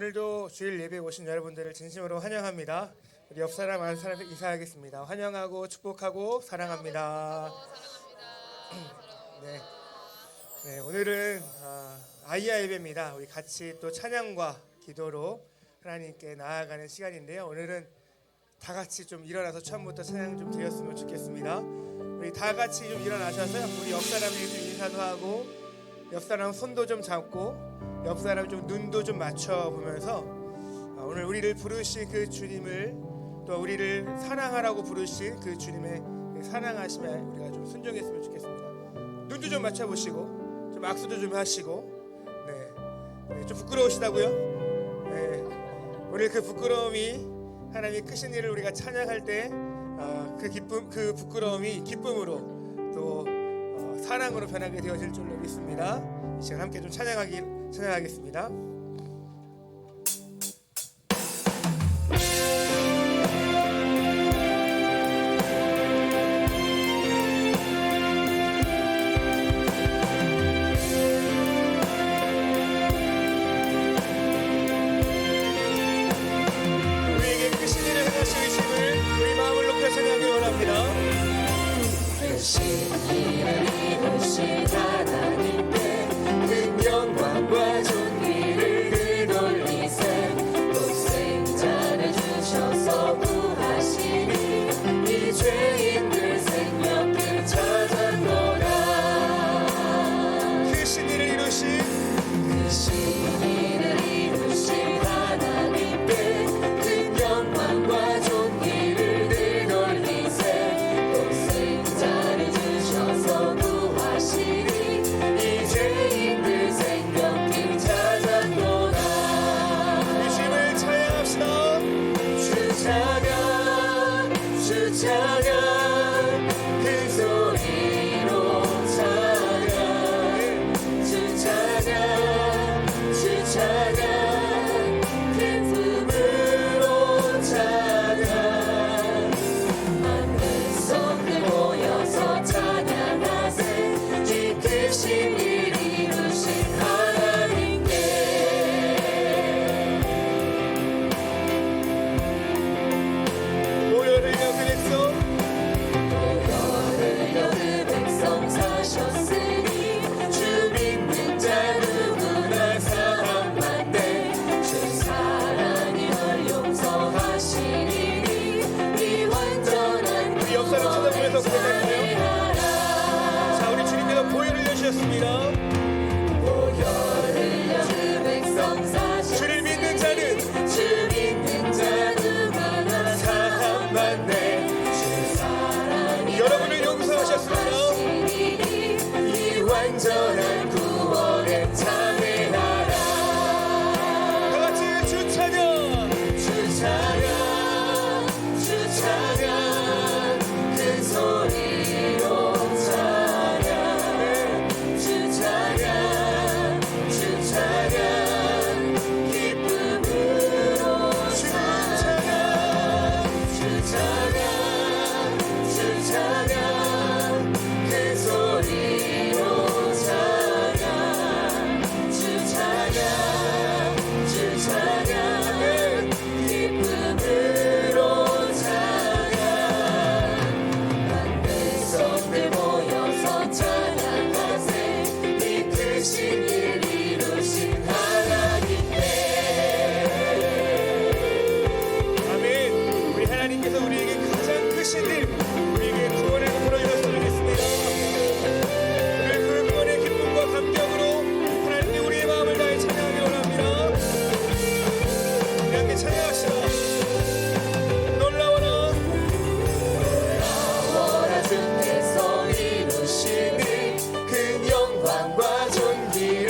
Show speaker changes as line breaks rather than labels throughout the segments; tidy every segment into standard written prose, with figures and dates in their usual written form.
오늘도 주일 예배에 오신 여러분들을 진심으로 환영합니다. 우리 옆 사람 안 사람 인사하겠습니다. 환영하고 축복하고 사랑합니다. 네, 오늘은 아이야 예배입니다. 우리 같이 또 찬양과 기도로 하나님께 나아가는 시간인데요. 오늘은 다 같이 좀 일어나서 처음부터 찬양 좀 드렸으면 좋겠습니다. 우리 다 같이 좀 일어나셔서요. 우리 옆 사람에게 좀 인사도 하고, 옆 사람 손도 좀 잡고, 옆 사람 좀 눈도 좀 맞춰보면서 오늘 우리를 부르신 그 주님을, 또 우리를 사랑하라고 부르신 그 주님의 사랑하심에 우리가 좀 순종했으면 좋겠습니다. 눈도 좀 맞춰보시고, 좀 악수도 좀 하시고, 네, 좀 부끄러우시다고요? 네, 오늘 그 부끄러움이 하나님의 크신 일을 우리가 찬양할 때 그 기쁨, 그 부끄러움이 기쁨으로 또 사랑으로 변하게 되어질 줄로 믿습니다. 이 시간 함께 좀 찬양하겠습니다. 우리에게 크신 일을 행하시심을 우리 마음을 높여 찬양하기 원합니다.
크신 일을 이루신 하나님께 큰 영광과 존귀를 되돌리세. 또 생자를 주셔서 구하시니 이 죄인들 생명길 찾았노라.
크신 일을 이루신
하나님께 큰 영광과 존귀를 되돌리세. 또 생자를 주셔서 구하시니 이 죄인들 생명길 찾았노라.
주님을 찬양합시다.
주 찬양, 주 찬양, 큰 소리로 찬양. 주 찬양, 주 찬양, 큰 품으로 찬양. 만 백성들 모여서 찬양하세. 이 크신 일 이루신 하나님께.
모여를 그 백성
그 백성 사셨으니 주 믿는 자 누구나 사함받네. 주 사랑이 널 용서하시니 이 완전한
우리 옆 사람 쳐다보면서 고백할까요? 자, 우리 주님께서 보혈을 내주셨습니다.
그 백성 사셨으니
주를 믿는 자는
주 믿는 자 누구나
사함받네.
주 사랑이
여러분을 용서하셨습니다.
이 완전한 구원에 참여하라.
다 같이 주 찬양.
주 찬양, 주 찬양, 큰 소리로 찬양. 주 찬양, 주 찬양, 기쁨으로 찬양. 주 찬양, 주 찬양, 큰 소리로 찬양. 주 찬양, 주 찬양, 기쁨으로 찬양. 만 백성들 모여서 찬양하세. 이 크신 일 이루신 하나님께.
아멘. 우리 하나님께서 우리에게 가장 크신 일, 우리에게 구원의 은혜로 이루어서 드리겠습니다. 오늘 그 구원의 기쁨과 감격으로 하나님께 우리의 마음을 다해 찬양하기 원합니다. 우리 함께 찬양합시다. 놀라워라.
놀라워라. 주께서 이루시니 큰 영광과 존귀를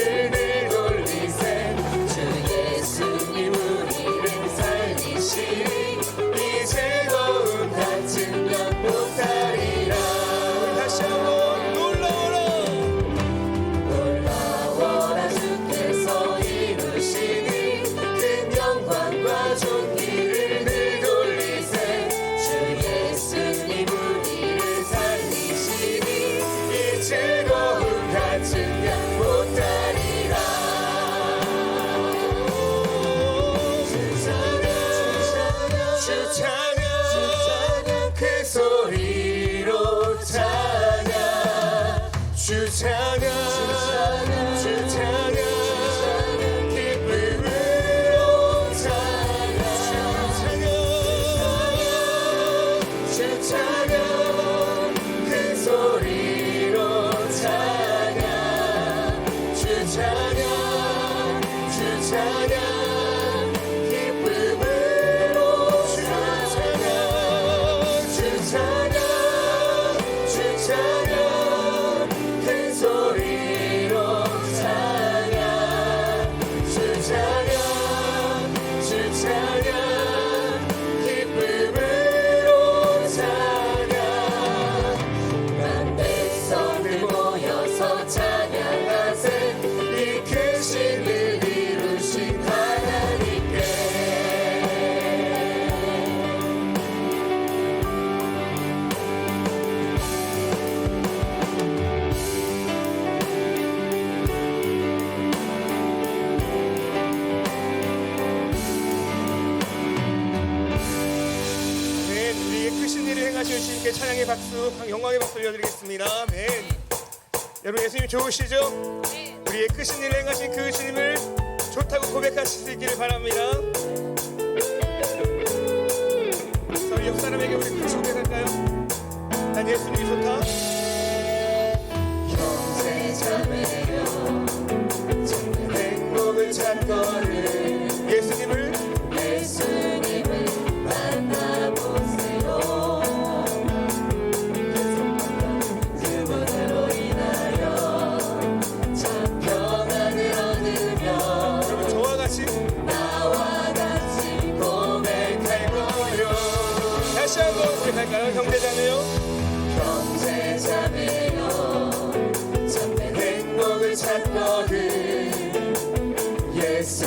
찬양 주 찬양 기쁨으로 주 찬양 주 찬양 주 찬양 큰 소리로 찬양 주 찬양 주 찬양 기쁨으로 찬양 난 백성들 모여서 찬양하세 이 크신 일 이루신 하나님께
아멘. 우리의 크신 일을 행하실 주님께 찬양의 박수, 영광의 박수 올려드리겠습니다. 아멘. 여러분 예수님 좋으시죠? 우리의 크신 일을 행하신 그 주님을 좋다고 고백하실 수 있기를 바랍니다. 그래서 우리 옆 사람에게 우리 같이 고백할까요? 난 예수님이 좋다.
형제 자매여 참된 행복을 찾거든
예수님을
예수님을 만나보세요 그분으로 인하여 참 평안을 얻으며
여러분 저와 같이
나와 같이 고백할 거요
다시 한번 고백할까요? 형제자매요.
형제 자매여 참된 행복을 찾거든 예수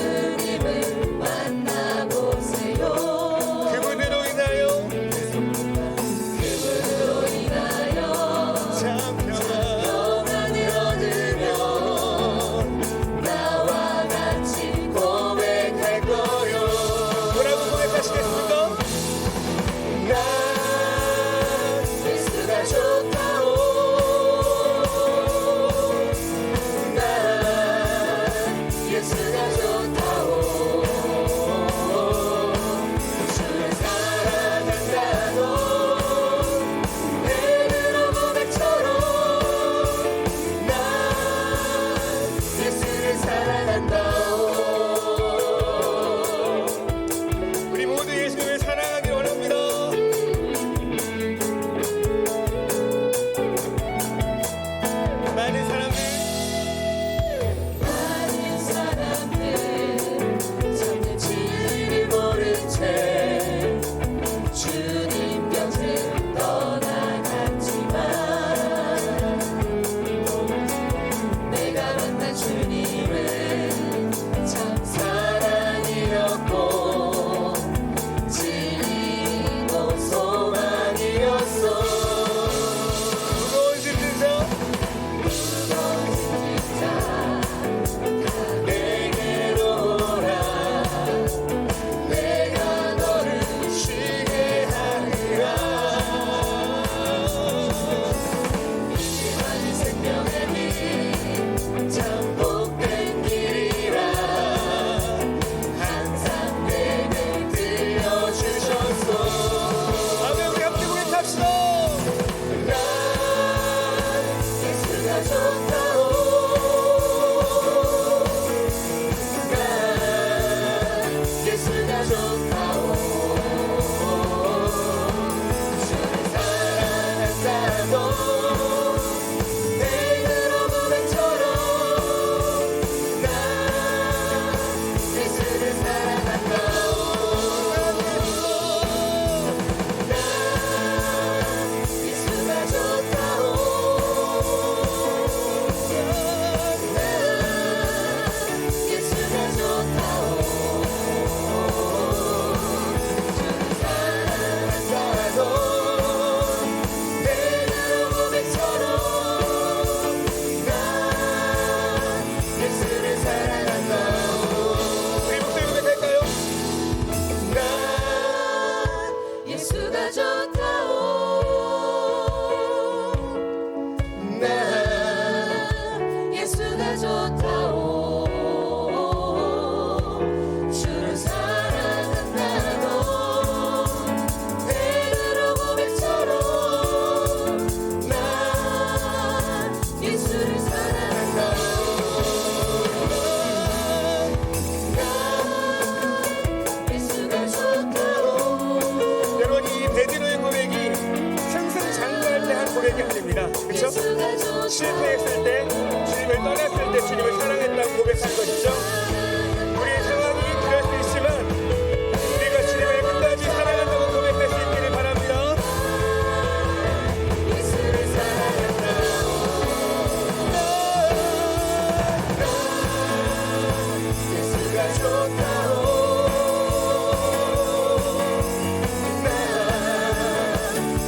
나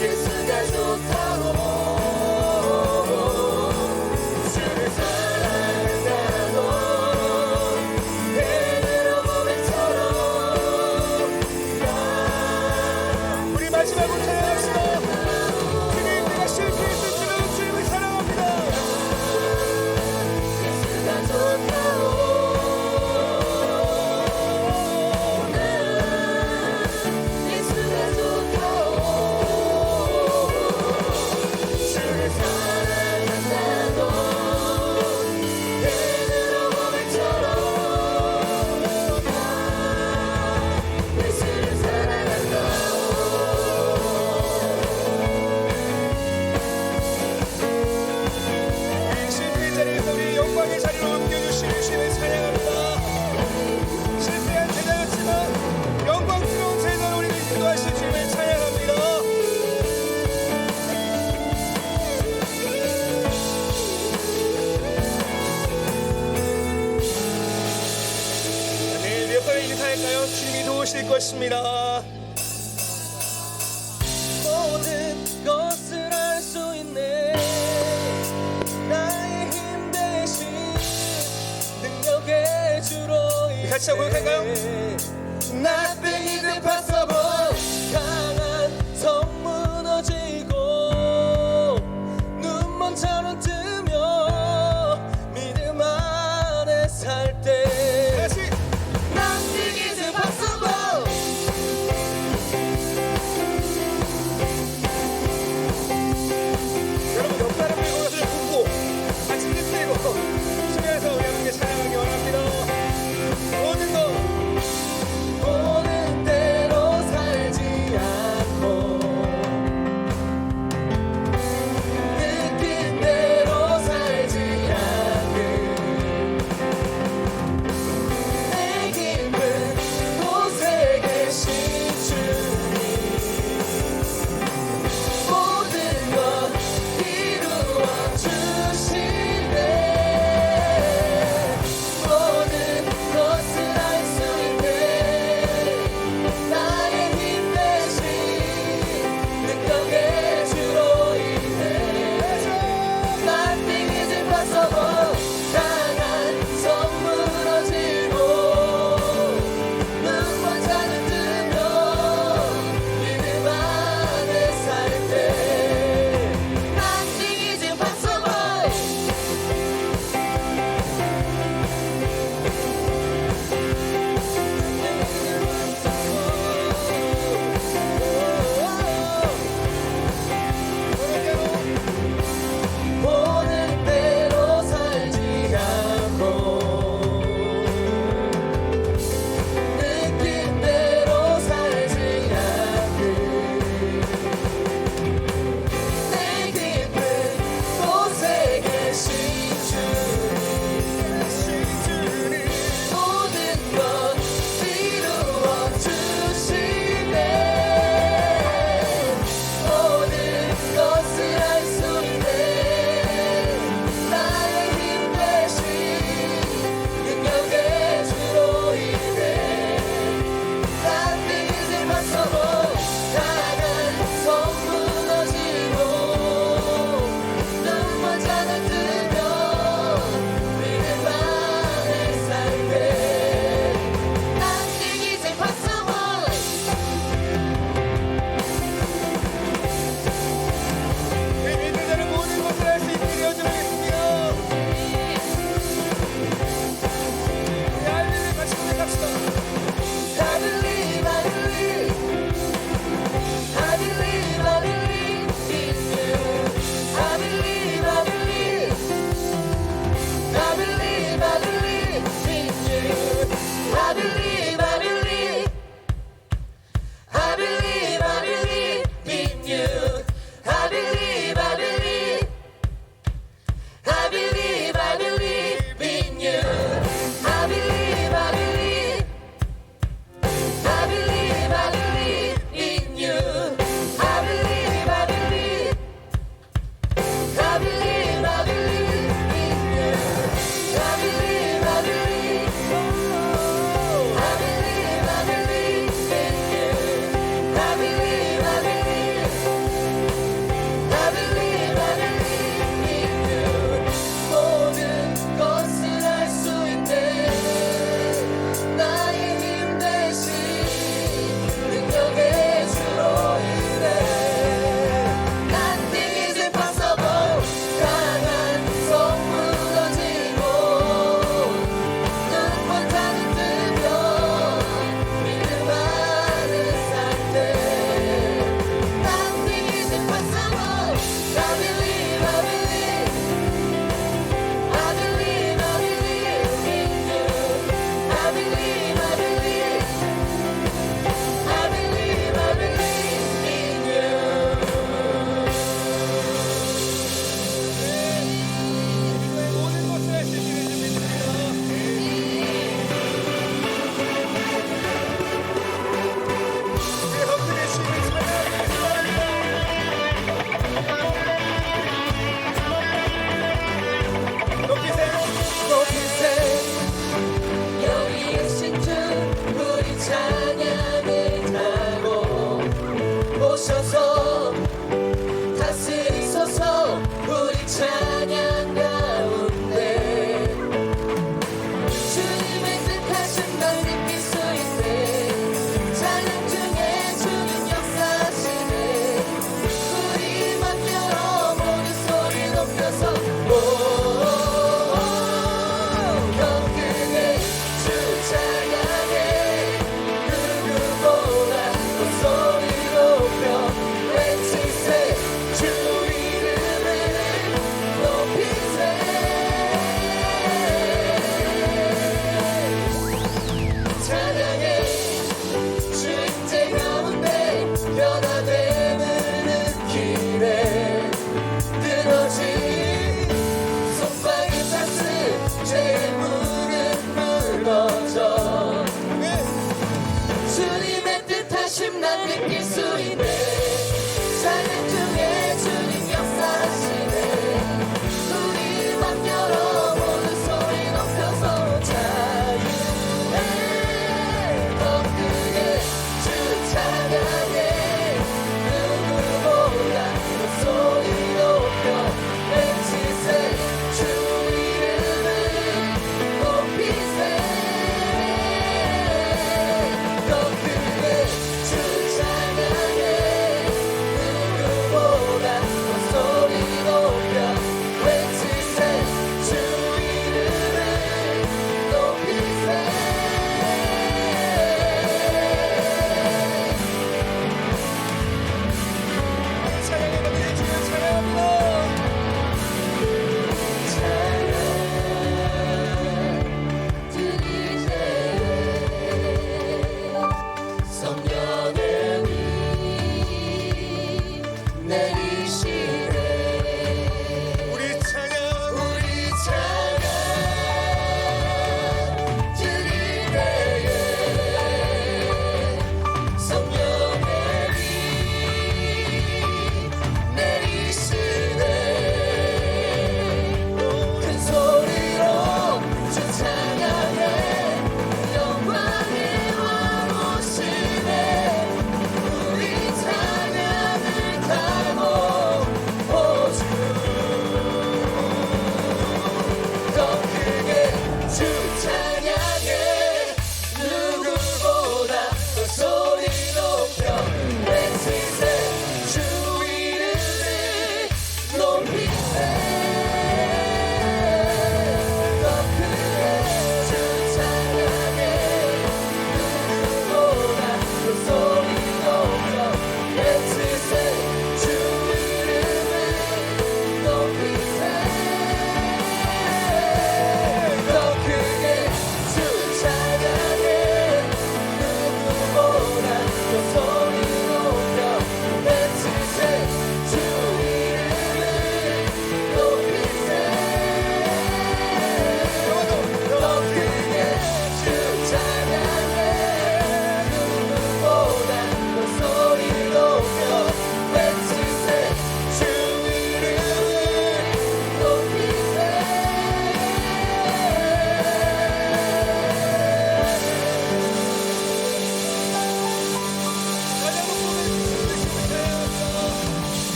예수가 좋다고 주를 사랑한다고 해내려 고백처럼
우리 마지막으로 찬양합시다. 주님, 내가 실패했을지라도 주님을 사랑합니다.
예수가 좋다고 나 예수가 좋다고 주를 사랑한다고 해내려 고백처럼 나 예수를 사랑한다고
이 실패의 자리에서 우리 영광의 자리로 옮겨주시는 주님을 찬양합니다. 실패한 제자였지만 영광스러운 제자로 우리를 인도하실 주님을 찬양합니다. 내일 몇 번에 인사할까요? 주님이 도우실 것입니다.
모든 것을 알 수 있네 나의 힘 대신 능력의 주로
같이 한번 고백할까요?
Nothing is impossible 강한 성 무너지고 눈먼처럼 뜨며 믿음 안에 살 때
다시
Nothing is impossible
여러분 옆 사람을 걸어서 좀 웃고 같이 힘내고 주면서 우리 함께 찬양하기 원합니다. 모든 것
오는 대로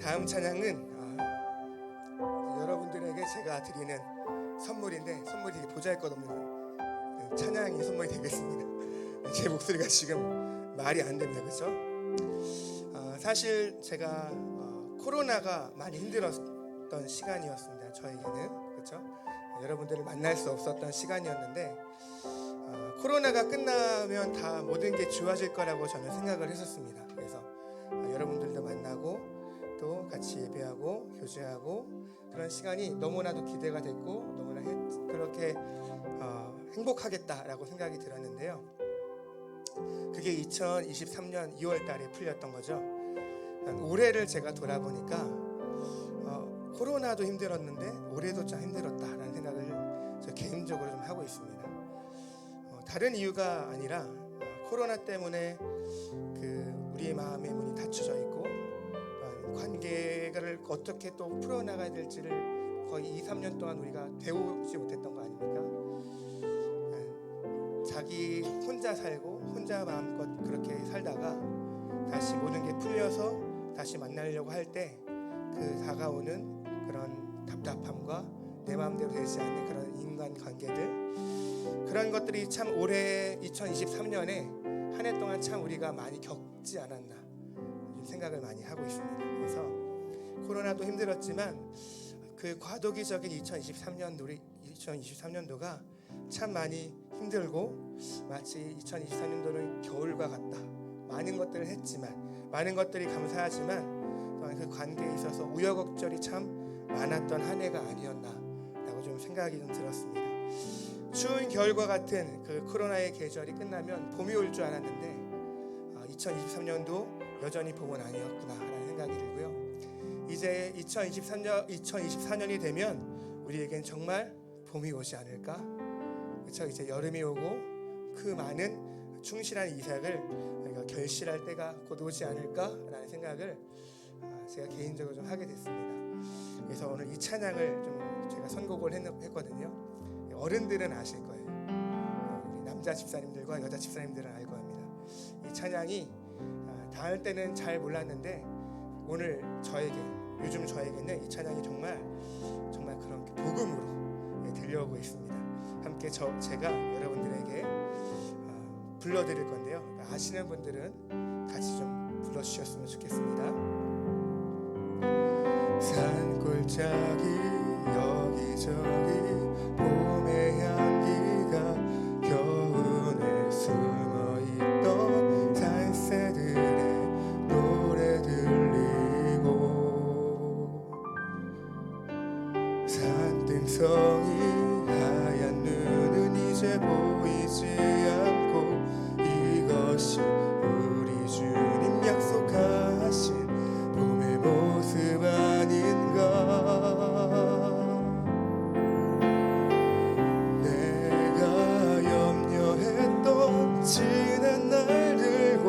다음 찬양은 여러분들에게 제가 드리는 선물인데 선물이 되게 보잘것없는 찬양이 선물이 되겠습니다. 제 목소리가 지금 말이 안 됩니다. 그렇죠? 사실 제가 코로나가 많이 힘들었던 시간이었습니다. 저에게는 그렇죠? 여러분들을 만날 수 없었던 시간이었는데 코로나가 끝나면 다 모든 게 좋아질 거라고 저는 생각을 했었습니다. 그래서 여러분들도 만나고 또 같이 예배하고 교제하고 그런 시간이 너무나도 기대가 됐고 너무나 그렇게 행복하겠다라고 생각이 들었는데요. 그게 2023년 2월 달에 풀렸던 거죠. 올해를 제가 돌아보니까 코로나도 힘들었는데 올해도 참 힘들었다라는 생각을 저 개인적으로 좀 하고 있습니다. 다른 이유가 아니라 코로나 때문에 우리의 마음의 문이 닫혀져 있고 관계를 어떻게 또 풀어나가야 될지를 거의 2-3년 동안 우리가 배우지 못했던 거 아닙니까? 자기 혼자 살고 혼자 마음껏 그렇게 살다가 다시 모든 게 풀려서 다시 만나려고 할 때 다가오는 그런 답답함과 내 마음대로 되지 않는 그런 인간관계들 그런 것들이 참 올해 2023년에 한 해 동안 참 우리가 많이 겪지 않았나 생각을 많이 하고 있습니다. 그래서 코로나도 힘들었지만 그 과도기적인 2023년도가 참 많이 힘들고 마치 2023년도는 겨울과 같다. 많은 것들을 했지만 많은 것들이 감사하지만 또한 그 관계에 있어서 우여곡절이 참 많았던 한 해가 아니었나라고 좀 생각이 좀 들었습니다. 추운 겨울과 같은 그 코로나의 계절이 끝나면 봄이 올 줄 알았는데 2023년도 여전히 봄은 아니었구나라는 생각이 들고요. 이제 2024년이 되면 우리에겐 정말 봄이 오지 않을까? 그렇죠? 이제 여름이 오고 그 많은 충실한 이삭을 우리가 결실할 때가 곧 오지 않을까라는 생각을 제가 개인적으로 좀 하게 됐습니다. 그래서 오늘 이 찬양을 좀 제가 선곡을 했거든요. 어른들은 아실 거예요. 우리 남자 집사님들과 여자 집사님들은 알 겁니다. 이 찬양이 다할 때는 잘 몰랐는데 오늘 요즘 저에게는 이 찬양이 정말 그런 복음으로 들려오고 있습니다. 함께 제가 여러분들에게 불러드릴 건데요. 아시는 분들은 같이 좀 불러주셨으면 좋겠습니다. 산골짜기 여기저기 봄의 향기가 겨우내 숨어있던 산새들의 노래 들리고 산등성이 하얀 눈은 이제 보이지 않고 이것이 우리 주님 약속하신 봄의 모습 아닌가. 내가 염려했던 지난 날들과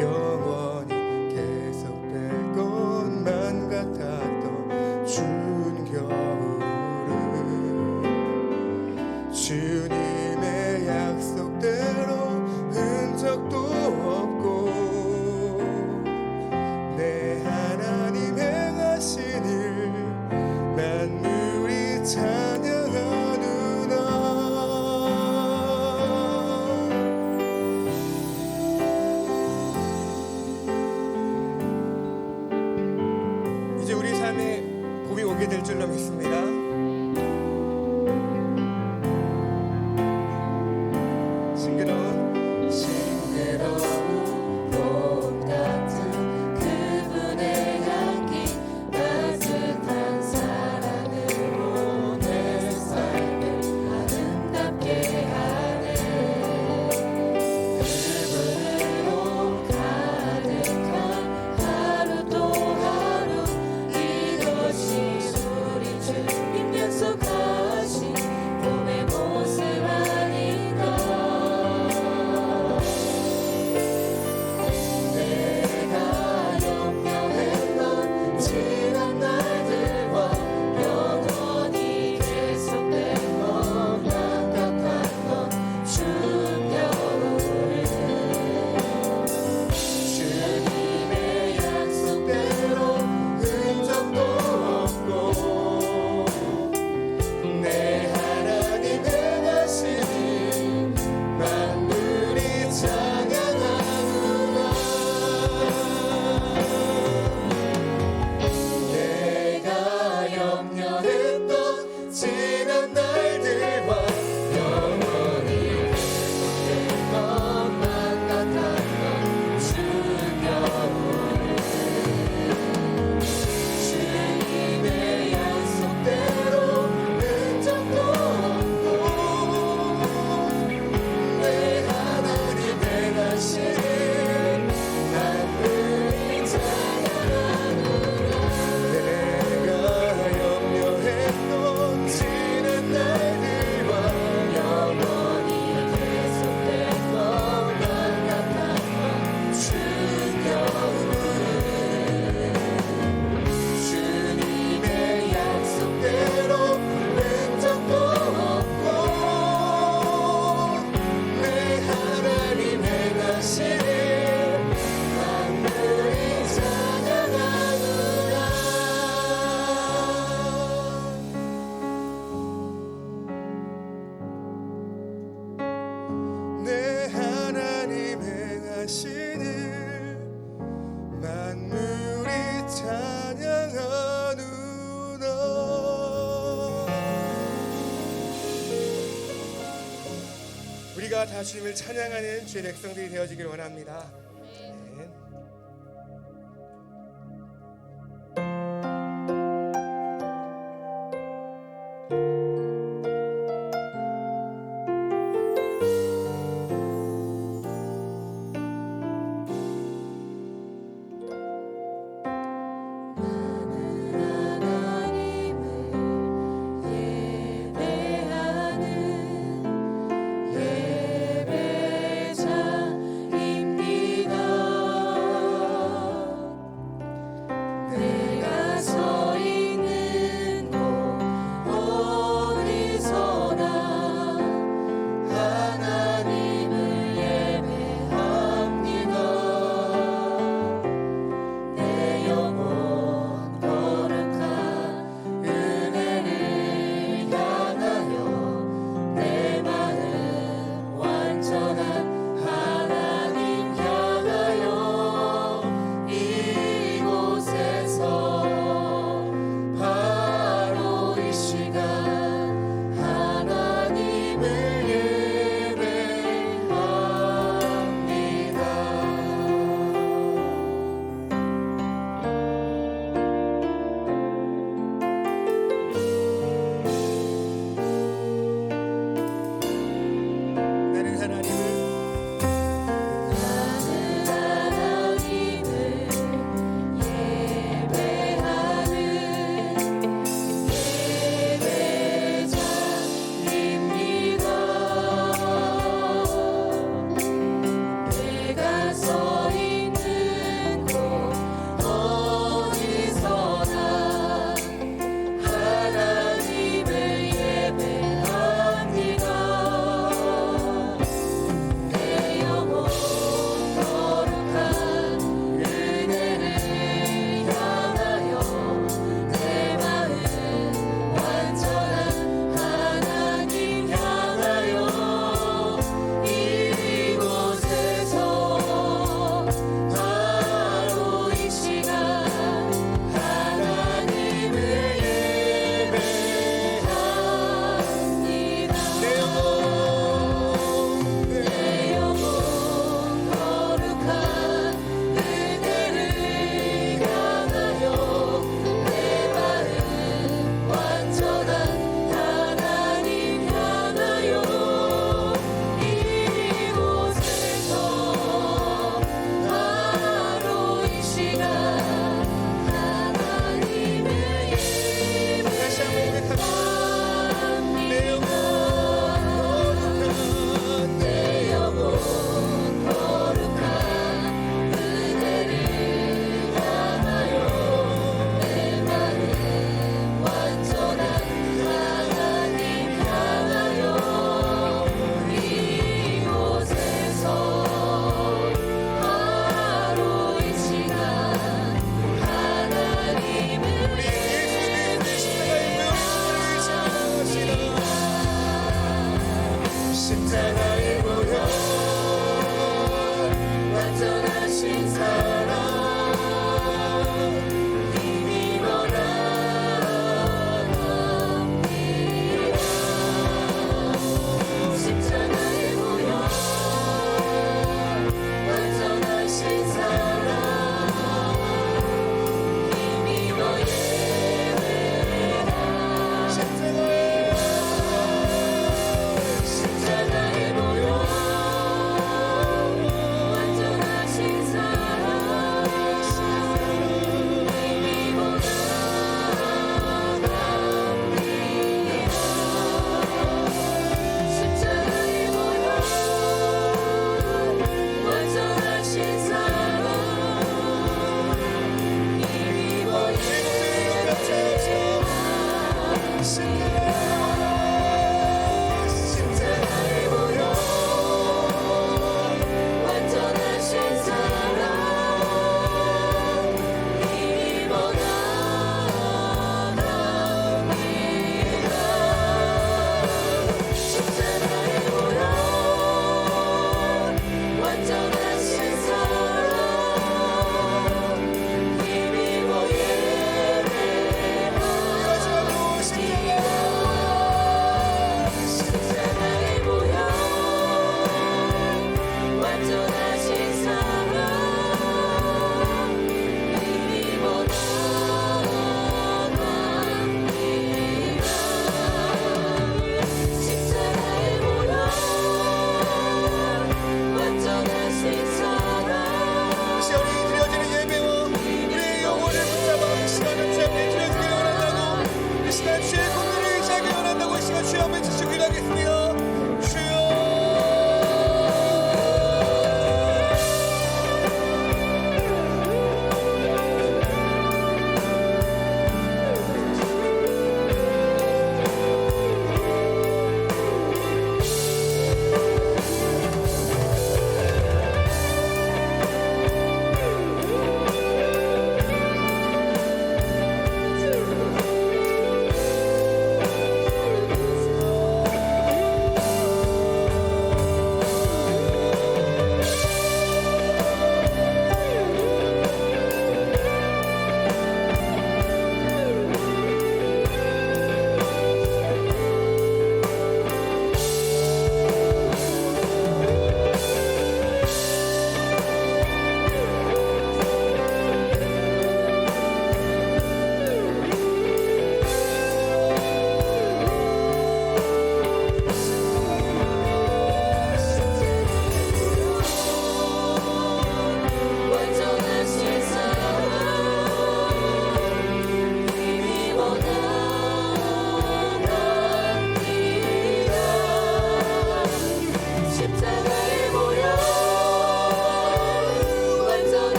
영원히 계속될 것만 같았던 추운 겨울은 주님의 약속대로 흔적도 없고 내 하나님 행하신 일 만물이 찬양하느라. 이제 우리 삶에 봄이 오게 될 줄로 믿습니다.
싱그러운 봄 같은 그분의 향기 따뜻한 사랑으로 내 삶을 아름답게 하네. 그분으로 가득한 하루 또 하루 이것이 우리 주
우리가 다 주님을 찬양하는 주의 백성들이 되어지길 원합니다. 아멘.
예배자입니다.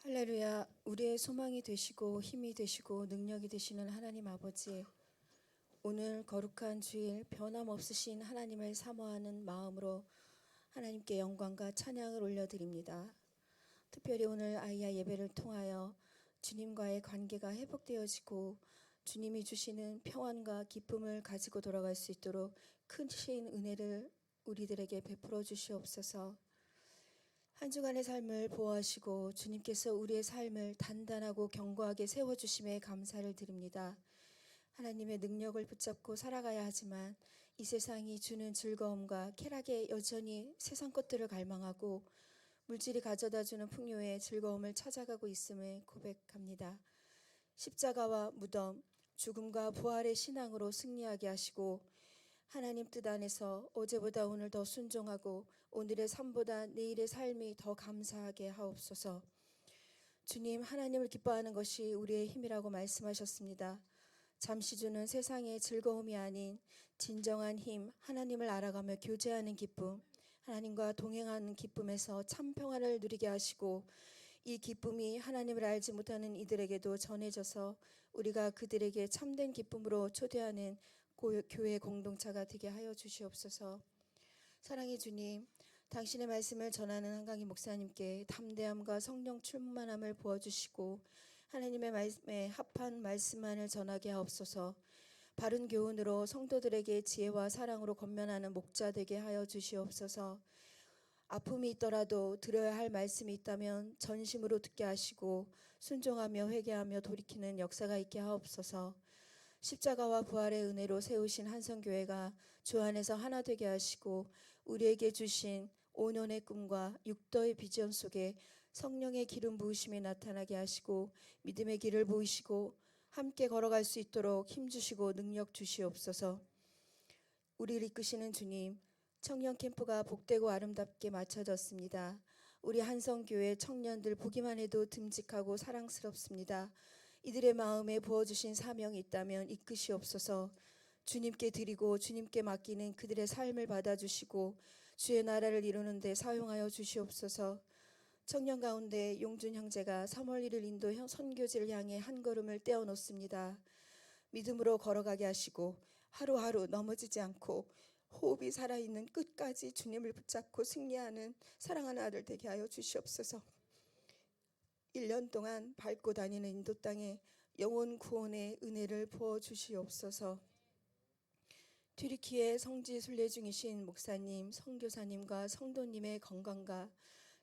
할렐루야. 우리의 소망이 되시고 힘이 되시고 능력이 되시는 하나님 아버지, 오늘 거룩한 주일 변함없으신 하나님을 사모하는 마음으로 하나님께 영광과 찬양을 올려드립니다. 특별히 오늘 아이야 예배를 통하여 주님과의 관계가 회복되어지고 주님이 주시는 평안과 기쁨을 가지고 돌아갈 수 있도록 크신 은혜를 우리들에게 베풀어 주시옵소서. 한 주간의 삶을 보호하시고 주님께서 우리의 삶을 단단하고 견고하게 세워주심에 감사를 드립니다. 하나님의 능력을 붙잡고 살아가야 하지만 이 세상이 주는 즐거움과 쾌락에 여전히 세상 것들을 갈망하고 물질이 가져다주는 풍요의 즐거움을 찾아가고 있음을 고백합니다. 십자가와 무덤, 죽음과 부활의 신앙으로 승리하게 하시고 하나님 뜻 안에서 어제보다 오늘 더 순종하고 오늘의 삶보다 내일의 삶이 더 감사하게 하옵소서. 주님, 하나님을 기뻐하는 것이 우리의 힘이라고 말씀하셨습니다. 잠시 주는 세상의 즐거움이 아닌 진정한 힘, 하나님을 알아가며 교제하는 기쁨, 하나님과 동행하는 기쁨에서 참 평안을 누리게 하시고 이 기쁨이 하나님을 알지 못하는 이들에게도 전해져서 우리가 그들에게 참된 기쁨으로 초대하는 교회 공동체가 되게 하여 주시옵소서. 사랑의 주님, 당신의 말씀을 전하는 한강희 목사님께 담대함과 성령 충만함을 부어주시고 하나님의 말씀에 합한 말씀만을 전하게 하옵소서. 바른 교훈으로 성도들에게 지혜와 사랑으로 권면하는 목자 되게 하여 주시옵소서. 아픔이 있더라도 들어야 할 말씀이 있다면 전심으로 듣게 하시고 순종하며 회개하며 돌이키는 역사가 있게 하옵소서. 십자가와 부활의 은혜로 세우신 한성교회가 주 안에서 하나 되게 하시고 우리에게 주신 5년의 꿈과 6도의 비전 속에 성령의 기름 부으심이 나타나게 하시고 믿음의 길을 보이시고 함께 걸어갈 수 있도록 힘주시고 능력 주시옵소서. 우리를 이끄시는 주님, 청년 캠프가 복되고 아름답게 마쳐졌습니다. 우리 한성교회 청년들 보기만 해도 듬직하고 사랑스럽습니다. 이들의 마음에 부어주신 사명이 있다면 이끄시옵소서. 주님께 드리고 주님께 맡기는 그들의 삶을 받아주시고 주의 나라를 이루는 데 사용하여 주시옵소서. 청년 가운데 용준 형제가 3월 1일 인도 선교지를 향해 한 걸음을 떼어놓습니다. 믿음으로 걸어가게 하시고 하루하루 넘어지지 않고 호흡이 살아있는 끝까지 주님을 붙잡고 승리하는 사랑하는 아들 되게 하여 주시옵소서. 1년 동안 밟고 다니는 인도 땅에 영혼 구원의 은혜를 부어 주시옵소서. 튀르키예 성지 순례 중이신 목사님, 선교사님과 성도님의 건강과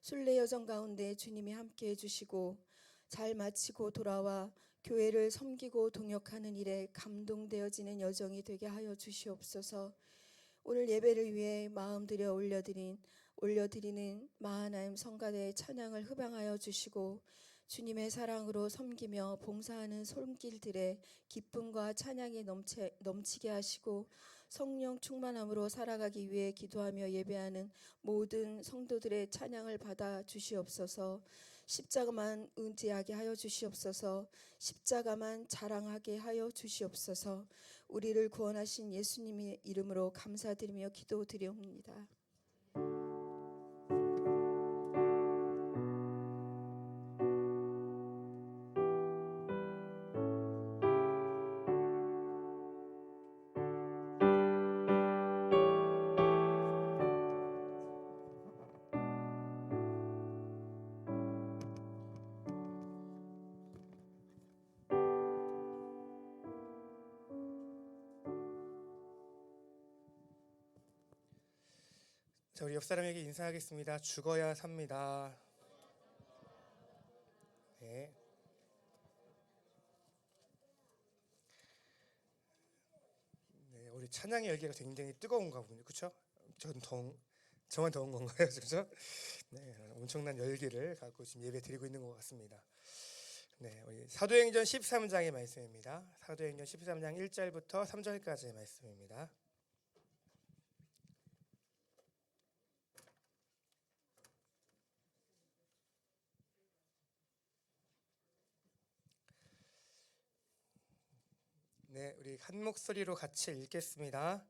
순례 여정 가운데 주님이 함께해 주시고 잘 마치고 돌아와 교회를 섬기고 동역하는 일에 감동되어지는 여정이 되게 하여 주시옵소서. 오늘 예배를 위해 마음 들여 올려드리는 마하나임 성가대의 찬양을 흡양하여 주시고 주님의 사랑으로 섬기며 봉사하는 손길들의 기쁨과 찬양이 넘치게 하시고 성령 충만함으로 살아가기 위해 기도하며 예배하는 모든 성도들의 찬양을 받아 주시옵소서. 십자가만 의지하게 하여 주시옵소서. 십자가만 자랑하게 하여 주시옵소서. 우리를 구원하신 예수님의 이름으로 감사드리며 기도드리옵니다.
자, 우리 옆 사람에게 인사하겠습니다. 죽어야 삽니다. 네. 네, 우리 찬양의 열기가 굉장히 뜨거운가 보군요. 그렇죠? 저만 더운 건가요? 그렇죠? 네, 엄청난 열기를 갖고 지금 예배 드리고 있는 것 같습니다. 네, 우리 사도행전 13장의 말씀입니다. 사도행전 13장 1절부터 3절까지의 말씀입니다. 네, 우리 한 목소리로 같이 읽겠습니다.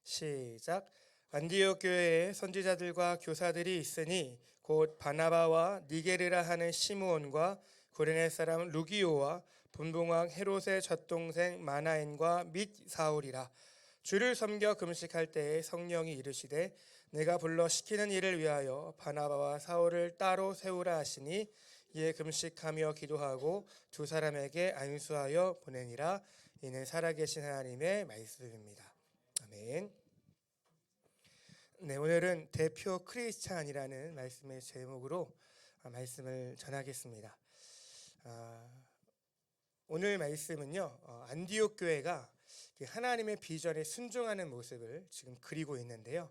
시작. 안디옥 교회에 선지자들과 교사들이 있으니 곧 바나바와 니게르라 하는 시므온과 구레네 사람 루기오와 분봉왕 헤롯의 젖동생 마나엔과 및 사울이라. 주를 섬겨 금식할 때에 성령이 이르시되 내가 불러 시키는 일을 위하여 바나바와 사울을 따로 세우라 하시니 이에 금식하며 기도하고 두 사람에게 안수하여 보내니라. 이는 살아계신 하나님의 말씀입니다. 아멘. 네, 오늘은 대표 크리스찬이라는 말씀의 제목으로 말씀을 전하겠습니다. 오늘 말씀은요, 안디옥 교회가 하나님의 비전에 순종하는 모습을 지금 그리고 있는데요.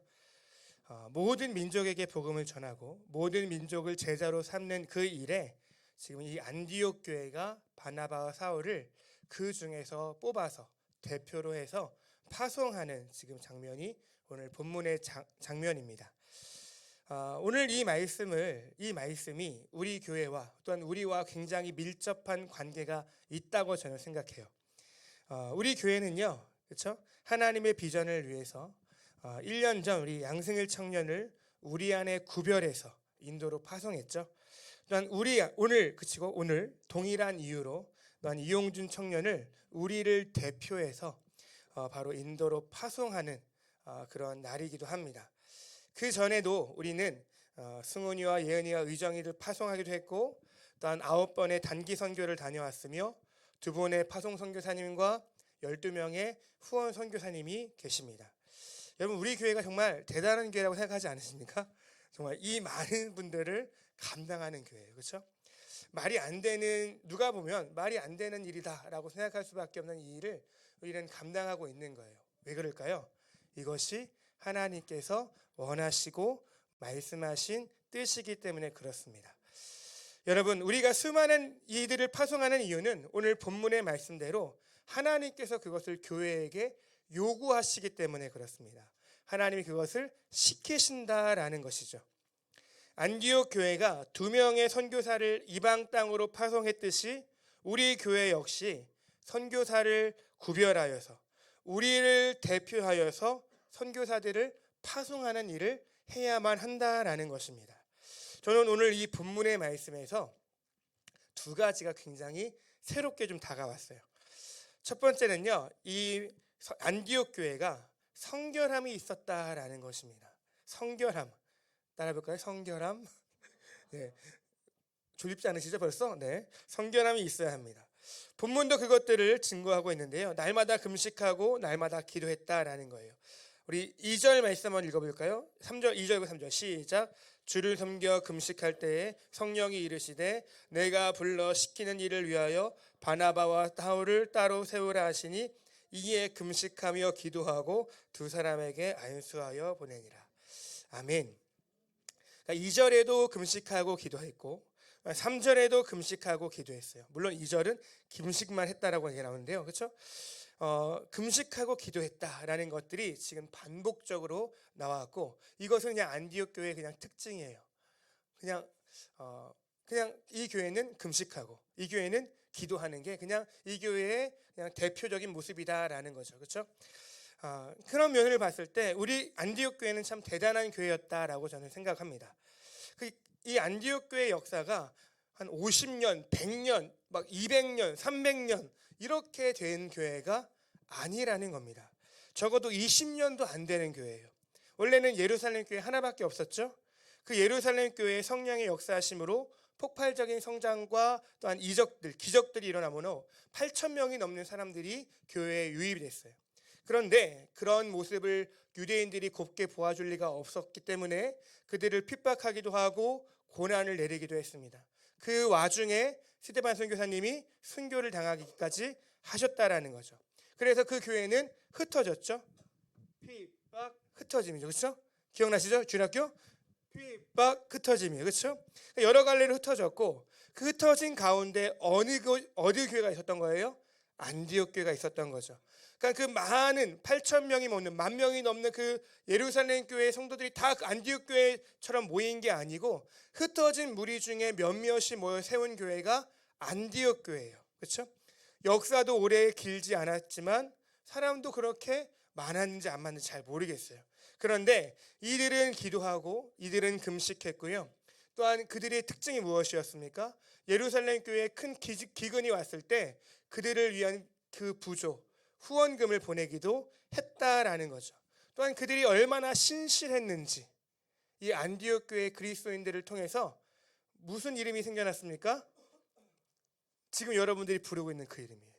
모든 민족에게 복음을 전하고 모든 민족을 제자로 삼는 그 일에 지금 이 안디옥 교회가 바나바와 사울을 그 중에서 뽑아서 대표로 해서 파송하는 지금 장면이 오늘 본문의 장면입니다. 오늘 이 말씀이 우리 교회와 또한 우리와 굉장히 밀접한 관계가 있다고 저는 생각해요. 우리 교회는요, 그렇죠? 하나님의 비전을 위해서 1년 전 우리 양승일 청년을 우리 안에 구별해서 인도로 파송했죠. 또한 오늘 동일한 이유로 또한 이용준 청년을 우리를 대표해서 바로 인도로 파송하는 그런 날이기도 합니다. 그 전에도 우리는 승훈이와 예은이와 의정이를 파송하기도 했고, 또한 9번의 단기 선교를 다녀왔으며 2분의 파송 선교사님과 12명의 후원 선교사님이 계십니다. 여러분, 우리 교회가 정말 대단한 교회라고 생각하지 않으십니까? 정말 이 많은 분들을 감당하는 교회예요. 그렇죠? 누가 보면 말이 안 되는 일이다라고 생각할 수밖에 없는 이 일을 우리는 감당하고 있는 거예요. 왜 그럴까요? 이것이 하나님께서 원하시고 말씀하신 뜻이기 때문에 그렇습니다. 여러분, 우리가 수많은 이들을 파송하는 이유는 오늘 본문의 말씀대로 하나님께서 그것을 교회에게 요구하시기 때문에 그렇습니다. 하나님이 그것을 시키신다라는 것이죠. 안디옥 교회가 2명의 선교사를 이방 땅으로 파송했듯이 우리 교회 역시 선교사를 구별하여서 우리를 대표하여서 선교사들을 파송하는 일을 해야만 한다라는 것입니다. 저는 오늘 이 본문의 말씀에서 2가지가 굉장히 새롭게 좀 다가왔어요. 첫 번째는요, 이 안디옥 교회가 성결함이 있었다라는 것입니다. 성결함. 따라해볼까요? 성결함. 네. 졸립지 않으시죠 벌써? 네. 성결함이 있어야 합니다. 본문도 그것들을 증거하고 있는데요. 날마다 금식하고 날마다 기도했다라는 거예요. 우리 2절 말씀 한번 읽어볼까요? 3절, 2절과 3절 시작. 주를 섬겨 금식할 때에 성령이 이르시되 내가 불러 시키는 일을 위하여 바나바와 사울을 따로 세우라 하시니 이에 금식하며 기도하고 두 사람에게 안수하여 보내니라. 아멘. 2절에도 금식하고 기도했고 3절에도 금식하고 기도했어요. 물론 2절은 금식만 했다라고 얘기 나오는데요. 그렇죠? 금식하고 기도했다라는 것들이 지금 반복적으로 나왔고, 이것은 그냥 안디옥 교회의 그냥 특징이에요. 그냥 이 교회는 금식하고 이 교회는 기도하는 게 그냥 이 교회의 그냥 대표적인 모습이다라는 거죠. 그렇죠? 그런 면을 봤을 때 우리 안디옥 교회는 참 대단한 교회였다라고 저는 생각합니다. 이 안디옥 교회의 역사가 한 50년, 100년, 막 200년, 300년 이렇게 된 교회가 아니라는 겁니다. 적어도 20년도 안 되는 교회예요. 원래는 예루살렘 교회 하나밖에 없었죠. 그 예루살렘 교회의 성령의 역사하심으로 폭발적인 성장과 또한 기적들이 일어나므로 8,000명이 넘는 사람들이 교회에 유입이 됐어요. 그런데 그런 모습을 유대인들이 곱게 보아줄 리가 없었기 때문에 그들을 핍박하기도 하고 고난을 내리기도 했습니다. 그 와중에 스데반 선교사님이 순교를 당하기까지 하셨다라는 거죠. 그래서 그 교회는 흩어졌죠. 핍박, 흩어짐이죠. 그렇죠? 기억나시죠? 주일학교? 핍박, 흩어짐이에요. 그렇죠? 여러 갈래로 흩어졌고 그 흩어진 가운데 어느 교회가 있었던 거예요? 안디옥 교회가 있었던 거죠. 그러니까 그 많은 8,000명이 넘는 10,000명이 넘는 그 예루살렘 교회의 성도들이 다 안디옥 교회처럼 모인 게 아니고 흩어진 무리 중에 몇몇이 모여 세운 교회가 안디옥 교회예요. 그렇죠? 역사도 오래 길지 않았지만 사람도 그렇게 많았는지 안 많은지 잘 모르겠어요. 그런데 이들은 기도하고 이들은 금식했고요. 또한 그들의 특징이 무엇이었습니까? 예루살렘 교회에 큰 기근이 왔을 때 그들을 위한 그 부조, 후원금을 보내기도 했다라는 거죠. 또한 그들이 얼마나 신실했는지 이 안디옥 교회 그리스도인들을 통해서 무슨 이름이 생겨났습니까? 지금 여러분들이 부르고 있는 그 이름이에요.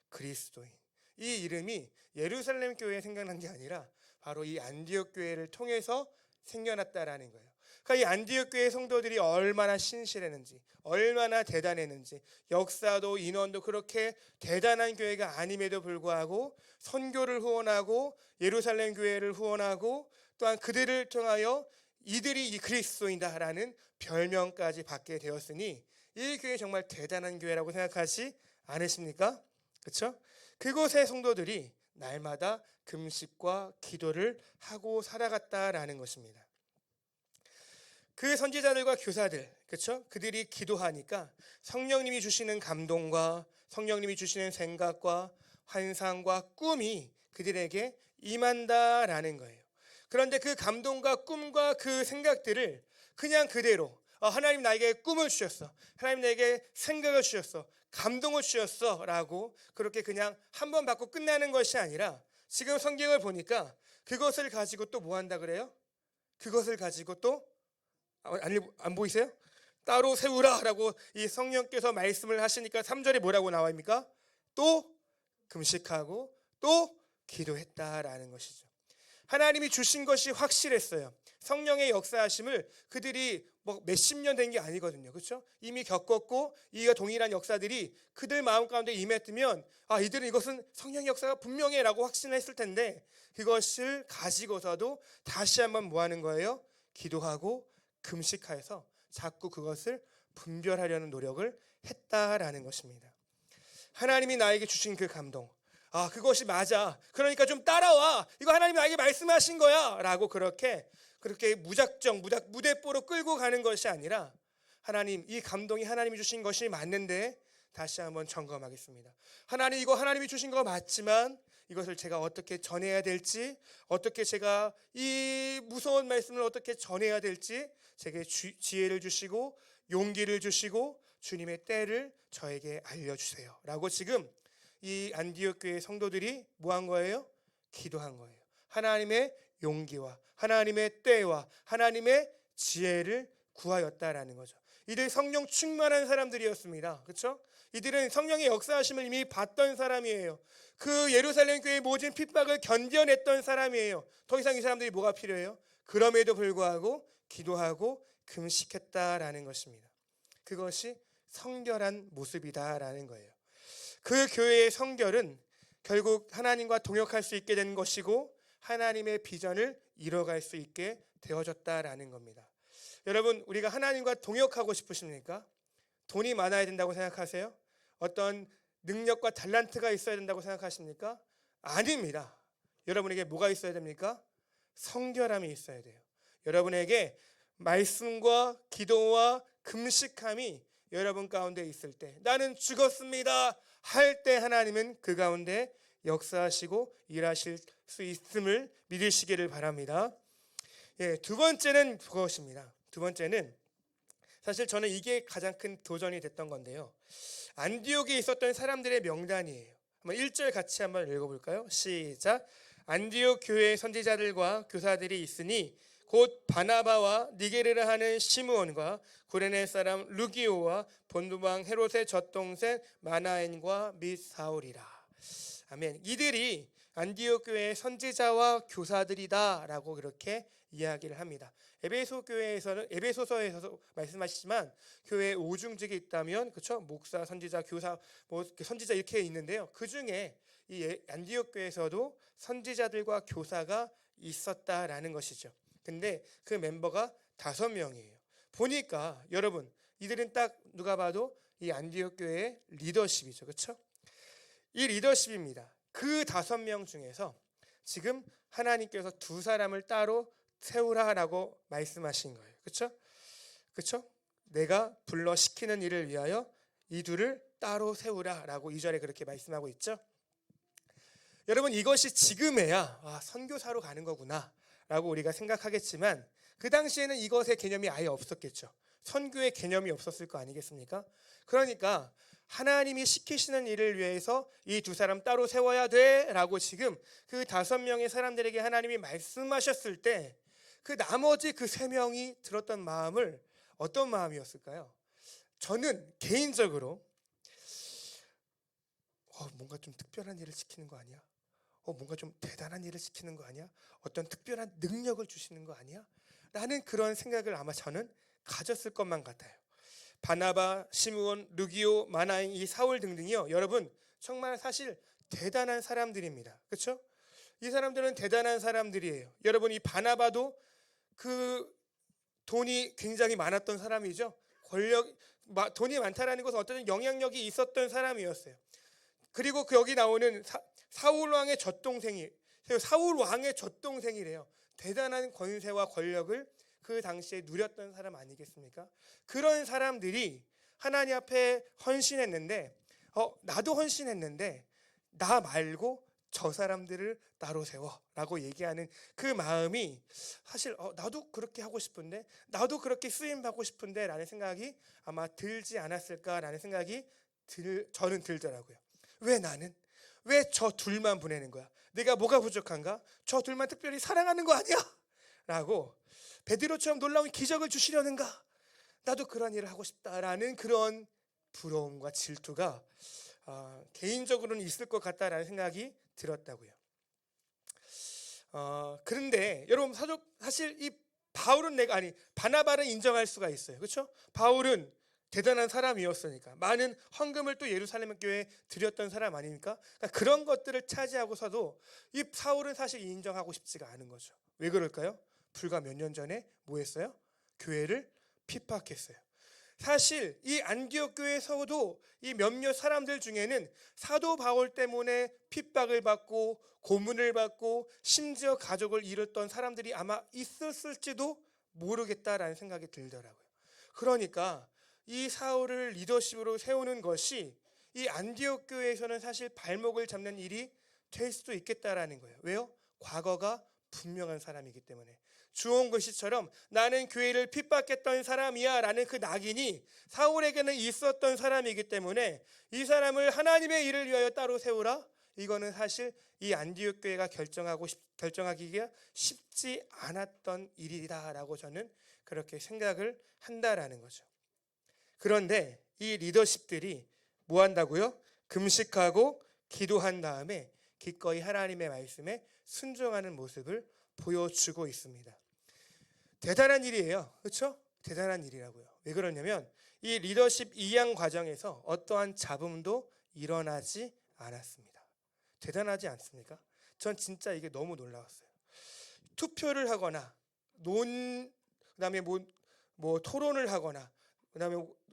그리스도인. 이 이름이 예루살렘 교회에 생겨난 게 아니라 바로 이 안디옥 교회를 통해서 생겨났다라는 거예요. 그러니까 이 안디옥 교회 성도들이 얼마나 신실했는지, 얼마나 대단했는지, 역사도 인원도 그렇게 대단한 교회가 아님에도 불구하고 선교를 후원하고 예루살렘 교회를 후원하고 또한 그들을 통하여 이들이 이 그리스도인다라는 별명까지 받게 되었으니 이 교회 정말 대단한 교회라고 생각하지 않으십니까? 그렇죠? 그곳의 성도들이 날마다 금식과 기도를 하고 살아갔다라는 것입니다. 그 선지자들과 교사들, 그렇죠? 그들이 기도하니까 성령님이 주시는 감동과 성령님이 주시는 생각과 환상과 꿈이 그들에게 임한다라는 거예요. 그런데 그 감동과 꿈과 그 생각들을 그냥 그대로 하나님 나에게 꿈을 주셨어, 하나님 나에게 생각을 주셨어, 감동을 주셨어 라고 그렇게 그냥 한 번 받고 끝나는 것이 아니라 지금 성경을 보니까 그것을 가지고 또 뭐 한다 그래요? 그것을 가지고 또 안 보이세요? 따로 세우라 라고 이 성령께서 말씀을 하시니까 3절에 뭐라고 나와입니까? 또 금식하고 또 기도했다라는 것이죠. 하나님이 주신 것이 확실했어요. 성령의 역사하심을 그들이 뭐 몇십 년 된 게 아니거든요. 그렇죠? 이미 겪었고 이와 동일한 역사들이 그들 마음 가운데 임했으면 이들은 이것은 성령의 역사가 분명해 라고 확신했을 텐데 그것을 가지고서도 다시 한번 뭐 하는 거예요? 기도하고 금식하여서 자꾸 그것을 분별하려는 노력을 했다라는 것입니다. 하나님이 나에게 주신 그 감동, 그것이 맞아, 그러니까 좀 따라와, 이거 하나님이 나에게 말씀하신 거야 라고 그렇게 무작정 무대뽀로 끌고 가는 것이 아니라 하나님, 이 감동이 하나님이 주신 것이 맞는데 다시 한번 점검하겠습니다. 하나님, 이거 하나님이 주신 거 맞지만 이것을 제가 어떻게 전해야 될지, 어떻게 제가 이 무서운 말씀을 어떻게 전해야 될지 제게 지혜를 주시고 용기를 주시고 주님의 때를 저에게 알려주세요 라고 지금 이 안디옥 교회 성도들이 뭐 한 거예요? 기도한 거예요. 하나님의 용기와 하나님의 때와 하나님의 지혜를 구하였다라는 거죠. 이들 성령 충만한 사람들이었습니다. 그렇죠? 이들은 성령의 역사하심을 이미 봤던 사람이에요. 그 예루살렘 교회의 모든 핍박을 견뎌냈던 사람이에요. 더 이상 이 사람들이 뭐가 필요해요? 그럼에도 불구하고 기도하고 금식했다라는 것입니다. 그것이 성결한 모습이다라는 거예요. 그 교회의 성결은 결국 하나님과 동역할 수 있게 된 것이고 하나님의 비전을 이뤄갈 수 있게 되어졌다라는 겁니다. 여러분, 우리가 하나님과 동역하고 싶으십니까? 돈이 많아야 된다고 생각하세요? 어떤 능력과 탤런트가 있어야 된다고 생각하십니까? 아닙니다. 여러분에게 뭐가 있어야 됩니까? 성결함이 있어야 돼요. 여러분에게 말씀과 기도와 금식함이 여러분 가운데 있을 때, 나는 죽었습니다 할 때 하나님은 그 가운데 역사하시고 일하실 수 있음을 믿으시기를 바랍니다. 두 번째는 그것입니다. 두 번째는 사실 저는 이게 가장 큰 도전이 됐던 건데요. 안디옥에 있었던 사람들의 명단이에요. 한번 1절 같이 한번 읽어볼까요? 시작. 안디옥 교회의 선지자들과 교사들이 있으니 곧 바나바와 니게르라 하는 시므온과 구레네 사람 루기오와 본두방 헤롯의 젖동생 마나엔과 및 사울이라. 아멘. 이들이 안디옥 교회의 선지자와 교사들이다라고 그렇게 이야기를 합니다. 에베소서에서 말씀하시지만 교회에 오중직이 있다면, 그렇죠? 목사, 선지자, 교사, 선지자 이렇게 있는데요. 그 중에 이 안디옥 교회에서도 선지자들과 교사가 있었다라는 것이죠. 근데 그 멤버가 5명이에요. 보니까 여러분, 이들은 딱 누가 봐도 이 안디옥 교회의 리더십이죠, 그렇죠? 이 리더십입니다. 그 5명 중에서 지금 하나님께서 2사람을 따로 세우라라고 말씀하신 거예요. 그렇죠? 그렇죠? 내가 불러 시키는 일을 위하여 이 둘을 따로 세우라라고 2절에 그렇게 말씀하고 있죠. 여러분 이것이 지금에야 선교사로 가는 거구나 라고 우리가 생각하겠지만 그 당시에는 이것의 개념이 아예 없었겠죠. 선교의 개념이 없었을 거 아니겠습니까? 그러니까 하나님이 시키시는 일을 위해서 이 두 사람 따로 세워야 돼 라고 지금 그 5명의 사람들에게 하나님이 말씀하셨을 때 그 나머지 그 3명이 들었던 마음을 어떤 마음이었을까요? 저는 개인적으로 뭔가 좀 특별한 일을 시키는 거 아니야? 뭔가 좀 대단한 일을 시키는 거 아니야? 어떤 특별한 능력을 주시는 거 아니야? 라는 그런 생각을 아마 저는 가졌을 것만 같아요. 바나바, 시므온, 루기오, 마나인, 이 사울 등등이요. 여러분 정말 사실 대단한 사람들입니다. 그렇죠? 이 사람들은 대단한 사람들이에요. 여러분 이 바나바도 그 돈이 굉장히 많았던 사람이죠. 돈이 많다라는 것은 어떤 영향력이 있었던 사람이었어요. 그리고 여기 나오는 사울 왕의 젖동생이래요. 대단한 권세와 권력을 그 당시에 누렸던 사람 아니겠습니까? 그런 사람들이 하나님 앞에 헌신했는데 나도 헌신했는데 나 말고 저 사람들을 따로 세워라고 얘기하는 그 마음이 사실 나도 그렇게 하고 싶은데 나도 그렇게 쓰임 받고 싶은데 라는 생각이 아마 들지 않았을까라는 생각이 저는 들더라고요. 왜 나는? 왜 저 둘만 보내는 거야? 내가 뭐가 부족한가? 저 둘만 특별히 사랑하는 거 아니야? 라고 베드로처럼 놀라운 기적을 주시려는가? 나도 그런 일을 하고 싶다라는 그런 부러움과 질투가 개인적으로는 있을 것 같다라는 생각이 들었다고요. 그런데 여러분 사실 이 바나바를 인정할 수가 있어요. 그렇죠? 바울은 대단한 사람이었으니까 많은 헌금을 또 예루살렘 교회에 드렸던 사람 아닙니까? 그러니까 그런 것들을 차지하고서도 이 사울은 사실 인정하고 싶지가 않은 거죠. 왜 그럴까요? 불과 몇 년 전에 뭐 했어요? 교회를 핍박했어요. 사실 이 안디옥 교회에서도 이 몇몇 사람들 중에는 사도 바울 때문에 핍박을 받고 고문을 받고 심지어 가족을 잃었던 사람들이 아마 있었을지도 모르겠다라는 생각이 들더라고요. 그러니까 이 사울을 리더십으로 세우는 것이 이 안디옥 교회에서는 사실 발목을 잡는 일이 될 수도 있겠다라는 거예요. 왜요? 과거가 분명한 사람이기 때문에. 주홍 글씨처럼 나는 교회를 핍박했던 사람이야 라는 그 낙인이 사울에게는 있었던 사람이기 때문에 이 사람을 하나님의 일을 위하여 따로 세우라, 이거는 사실 이 안디옥 교회가 결정하기가 쉽지 않았던 일이다라고 저는 그렇게 생각을 한다라는 거죠. 그런데 이 리더십들이 뭐 한다고요? 금식하고 기도한 다음에 기꺼이 하나님의 말씀에 순종하는 모습을 보여주고 있습니다. 대단한 일이에요. 그렇죠? 대단한 일이라고요. 왜 그러냐면 이 리더십 이양 과정에서 어떠한 잡음도 일어나지 않았습니다. 대단하지 않습니까? 전 진짜 이게 너무 놀라웠어요. 투표를 하거나 그다음에 뭐 토론을 하거나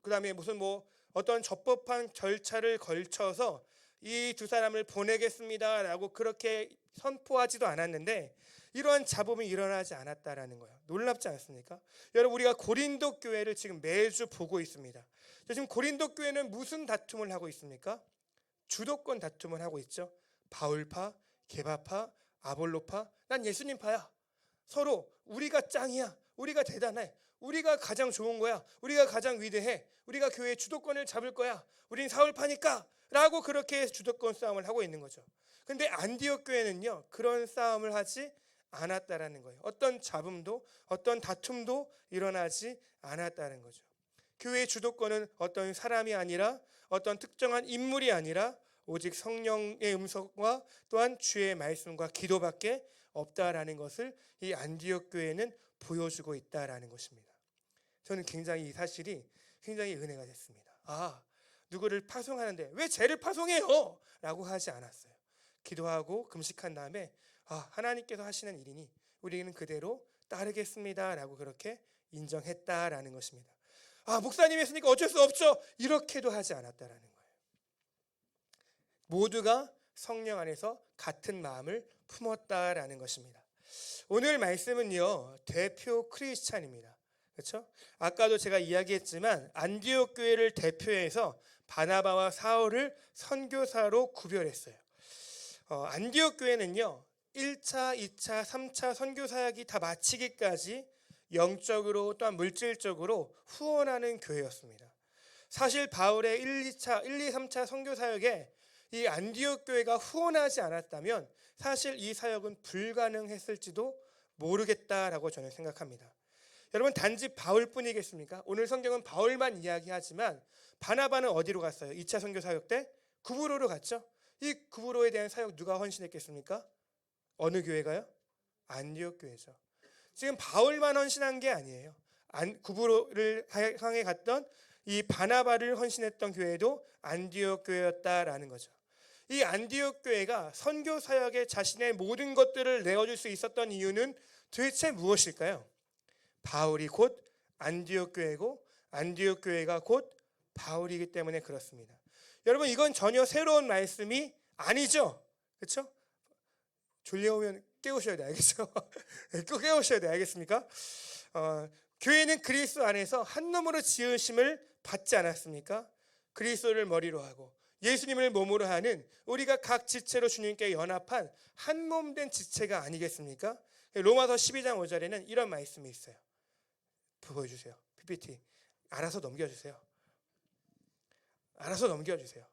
그다음에 무슨 어떤 적법한 절차를 걸쳐서 이 두 사람을 보내겠습니다라고 그렇게 선포하지도 않았는데 이러한 잡음이 일어나지 않았다라는 거예요. 놀랍지 않습니까? 여러분 우리가 고린도 교회를 지금 매주 보고 있습니다. 지금 고린도 교회는 무슨 다툼을 하고 있습니까? 주도권 다툼을 하고 있죠. 바울파, 게바파, 아볼로파, 난 예수님파야. 서로 우리가 짱이야. 우리가 대단해. 우리가 가장 좋은 거야. 우리가 가장 위대해. 우리가 교회의 주도권을 잡을 거야. 우린 사울파니까 라고 그렇게 주도권 싸움을 하고 있는 거죠. 근데 안디옥 교회는요 그런 싸움을 하지 않았다라는 거예요. 어떤 잡음도 어떤 다툼도 일어나지 않았다는 거죠. 교회의 주도권은 어떤 사람이 아니라 어떤 특정한 인물이 아니라 오직 성령의 음성과 또한 주의 말씀과 기도밖에 없다라는 것을 이 안디옥 교회는 보여주고 있다라는 것입니다. 저는 굉장히 이 사실이 굉장히 은혜가 됐습니다. 누구를 파송하는데 왜 쟤를 파송해요? 라고 하지 않았어요. 기도하고 금식한 다음에 하나님께서 하시는 일이니 우리는 그대로 따르겠습니다 라고 그렇게 인정했다라는 것입니다. 목사님이 했으니까 어쩔 수 없죠. 이렇게도 하지 않았다라는 거예요. 모두가 성령 안에서 같은 마음을 품었다라는 것입니다. 오늘 말씀은요 대표 크리스찬입니다. 그렇죠? 아까도 제가 이야기했지만 안디옥 교회를 대표해서 바나바와 사울을 선교사로 구별했어요. 안디옥 교회는요 1차, 2차, 3차 선교 사역이 다 마치기까지 영적으로 또한 물질적으로 후원하는 교회였습니다. 사실 바울의 1, 2차, 1, 2, 3차 선교 사역에 이 안디옥 교회가 후원하지 않았다면 사실 이 사역은 불가능했을지도 모르겠다라고 저는 생각합니다. 여러분 단지 바울뿐이겠습니까? 오늘 성경은 바울만 이야기하지만 바나바는 어디로 갔어요? 2차 선교 사역 때 구브로로 갔죠. 이 구브로에 대한 사역 누가 헌신했겠습니까? 어느 교회가요? 안디옥 교회죠. 지금 바울만 헌신한 게 아니에요. 구브로를 향해 갔던 이 바나바를 헌신했던 교회도 안디옥 교회였다라는 거죠. 이 안디옥 교회가 선교 사역에 자신의 모든 것들을 내어줄 수 있었던 이유는 도대체 무엇일까요? 바울이 곧 안디옥 교회고 안디옥 교회가 곧 바울이기 때문에 그렇습니다. 여러분 이건 전혀 새로운 말씀이 아니죠. 그렇죠? 졸려오면 깨우셔야 돼. 알겠죠? 꼭 깨우셔야 돼. 알겠습니까? 교회는 그리스도 안에서 한 놈으로 지으심을 받지 않았습니까? 그리스도를 머리로 하고 예수님을 몸으로 하는 우리가 각 지체로 주님께 연합한 한 몸 된 지체가 아니겠습니까? 로마서 12장 5절에는 이런 말씀이 있어요. 보여주세요. PPT. 알아서 넘겨주세요. 알아서 넘겨주세요.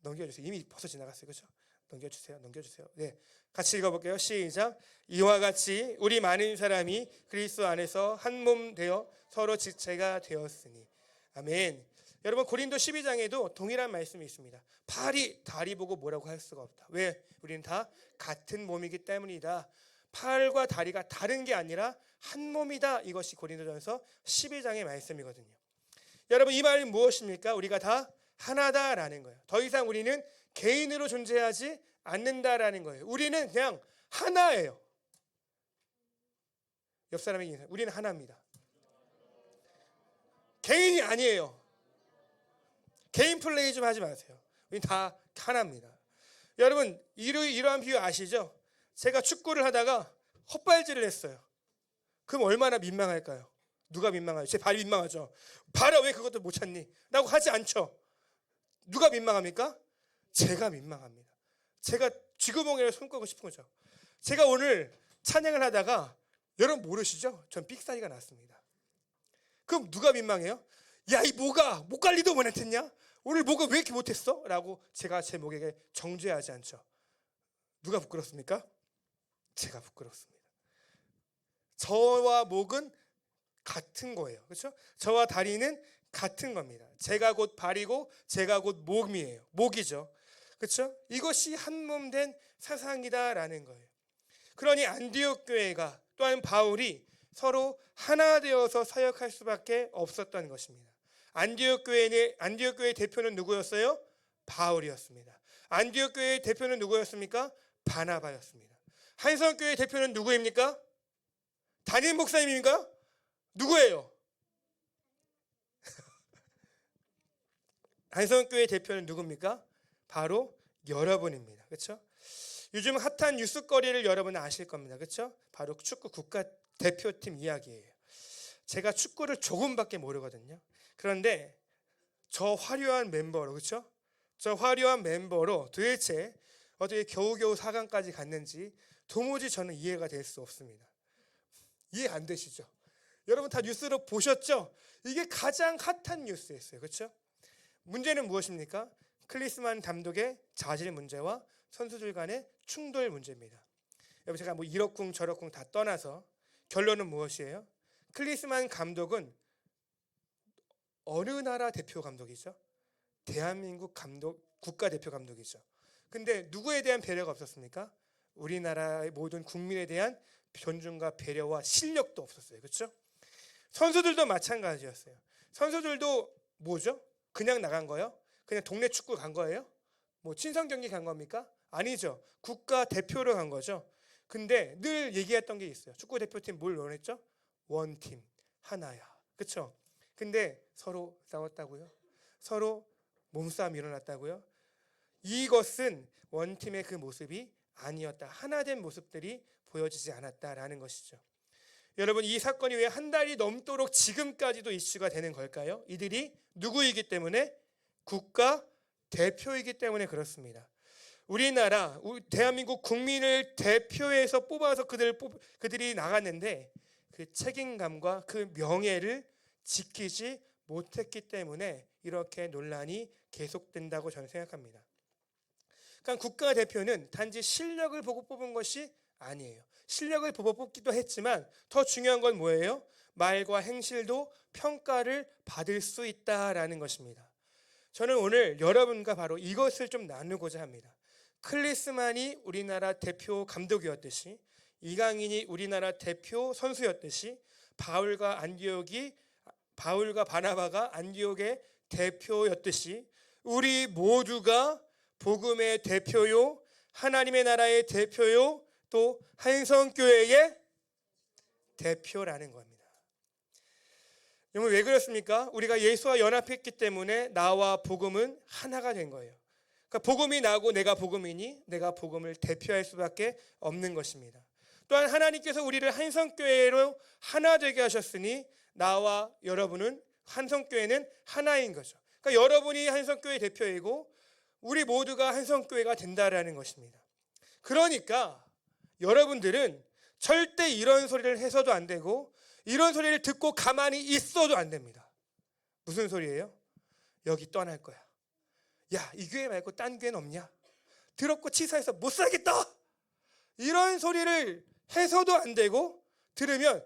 넘겨주세요. 이미 벌써 지나갔어요. 그렇죠? 넘겨주세요. 넘겨주세요. 네, 같이 읽어볼게요. 시작. 이와 같이 우리 많은 사람이 그리스도 안에서 한 몸 되어 서로 지체가 되었으니. 아멘. 여러분 고린도 12장에도 동일한 말씀이 있습니다. 팔이 다리 보고 뭐라고 할 수가 없다. 왜? 우리는 다 같은 몸이기 때문이다. 팔과 다리가 다른 게 아니라 한 몸이다. 이것이 고린도전서 12장의 말씀이거든요. 여러분 이 말이 무엇입니까? 우리가 다 하나다라는 거예요. 더 이상 우리는 개인으로 존재하지 않는다라는 거예요. 우리는 그냥 하나예요. 옆 사람에게 인사. 우리는 하나입니다. 개인이 아니에요. 개인 플레이 좀 하지 마세요. 우리는 다 하나입니다. 여러분 이러한 비유 아시죠? 제가 축구를 하다가 헛발질을 했어요. 그럼 얼마나 민망할까요? 누가 민망하죠? 제 발이 민망하죠. 발아 왜 그것도 못 찾니? 라고 하지 않죠. 누가 민망합니까? 제가 민망합니다. 제가 쥐구멍에 손 꼽고 싶은 거죠. 제가 오늘 찬양을 하다가 여러분 모르시죠? 전 삑사리가 났습니다. 그럼 누가 민망해요? 야 이 목아 목 관리도 못했냐? 오늘 목을 왜 이렇게 못했어? 라고 제가 제 목에게 정죄하지 않죠. 누가 부끄럽습니까? 제가 부끄럽습니다. 저와 목은 같은 거예요. 그렇죠? 저와 다리는 같은 겁니다. 제가 곧 발이고 제가 곧 몸이에요. 목이죠. 그렇죠? 이것이 한 몸 된 사상이다라는 거예요. 그러니 안디옥 교회가 또한 바울이 서로 하나 되어서 사역할 수밖에 없었던 것입니다. 안디옥 교회의 대표는 누구였어요? 바울이었습니다. 안디옥 교회의 대표는 누구였습니까? 바나바였습니다. 한성교회 대표는 누구입니까? 담임 목사님입니까? 누구예요? 한성교회 대표는 누굽니까? 바로 여러분입니다. 그렇죠? 요즘 핫한 뉴스거리를 여러분은 아실 겁니다. 그렇죠? 바로 축구 국가대표팀 이야기예요. 제가 축구를 조금밖에 모르거든요. 그런데 저 화려한 멤버로 그렇죠? 저 화려한 멤버로 도대체 어떻게 겨우겨우 4강까지 갔는지 도무지 저는 이해가 될 수 없습니다. 이해 안 되시죠? 여러분 다 뉴스로 보셨죠? 이게 가장 핫한 뉴스였어요. 그렇죠? 문제는 무엇입니까? 클리스만 감독의 자질 문제와 선수들 간의 충돌 문제입니다. 여러분 제가 뭐 이러쿵 저러쿵 다 떠나서 결론은 무엇이에요? 클리스만 감독은 어느 나라 대표 감독이죠? 대한민국 국가대표 감독이죠. 근데 누구에 대한 배려가 없었습니까? 우리나라의 모든 국민에 대한 존중과 배려와 실력도 없었어요. 그렇죠? 선수들도 마찬가지였어요. 선수들도 뭐죠? 그냥 나간 거예요? 그냥 동네 축구 간 거예요? 뭐 친선 경기 간 겁니까? 아니죠. 국가 대표로 간 거죠. 근데 늘 얘기했던 게 있어요. 축구 대표팀 뭘 원했죠? 원팀, 하나야. 그렇죠? 근데 서로 싸웠다고요? 서로 몸싸움이 일어났다고요? 이것은 원팀의 그 모습이 아니었다. 하나된 모습들이 보여지지 않았다라는 것이죠. 여러분 이 사건이 왜 한 달이 넘도록 지금까지도 이슈가 되는 걸까요? 이들이 누구이기 때문에? 국가 대표이기 때문에 그렇습니다. 우리나라 대한민국 국민을 대표해서 뽑아서 그들이 나갔는데 그 책임감과 그 명예를 지키지 못했기 때문에 이렇게 논란이 계속된다고 저는 생각합니다. 그러니까 국가대표는 단지 실력을 보고 뽑은 것이 아니에요. 실력을 보고 뽑기도 했지만 더 중요한 건 뭐예요? 말과 행실도 평가를 받을 수 있다라는 것입니다. 저는 오늘 여러분과 바로 이것을 좀 나누고자 합니다. 클리스만이 우리나라 대표 감독이었듯이, 이강인이 우리나라 대표 선수였듯이, 바울과 바나바가 안디옥의 대표였듯이 우리 모두가 복음의 대표요, 하나님의 나라의 대표요, 또 한성교회의 대표라는 겁니다. 여러분 왜 그렇습니까? 우리가 예수와 연합했기 때문에 나와 복음은 하나가 된 거예요. 그러니까 복음이 나고 내가 복음이니 내가 복음을 대표할 수밖에 없는 것입니다. 또한 하나님께서 우리를 한성교회로 하나 되게 하셨으니 나와 여러분은 한성교회는 하나인 거죠. 그러니까 여러분이 한성교회 대표이고 우리 모두가 한성교회가 된다라는 것입니다. 그러니까 여러분들은 절대 이런 소리를 해서도 안 되고 이런 소리를 듣고 가만히 있어도 안 됩니다. 무슨 소리예요? 여기 떠날 거야. 야, 이 교회 말고 딴 교회는 없냐? 더럽고 치사해서 못 살겠다. 이런 소리를 해서도 안 되고 들으면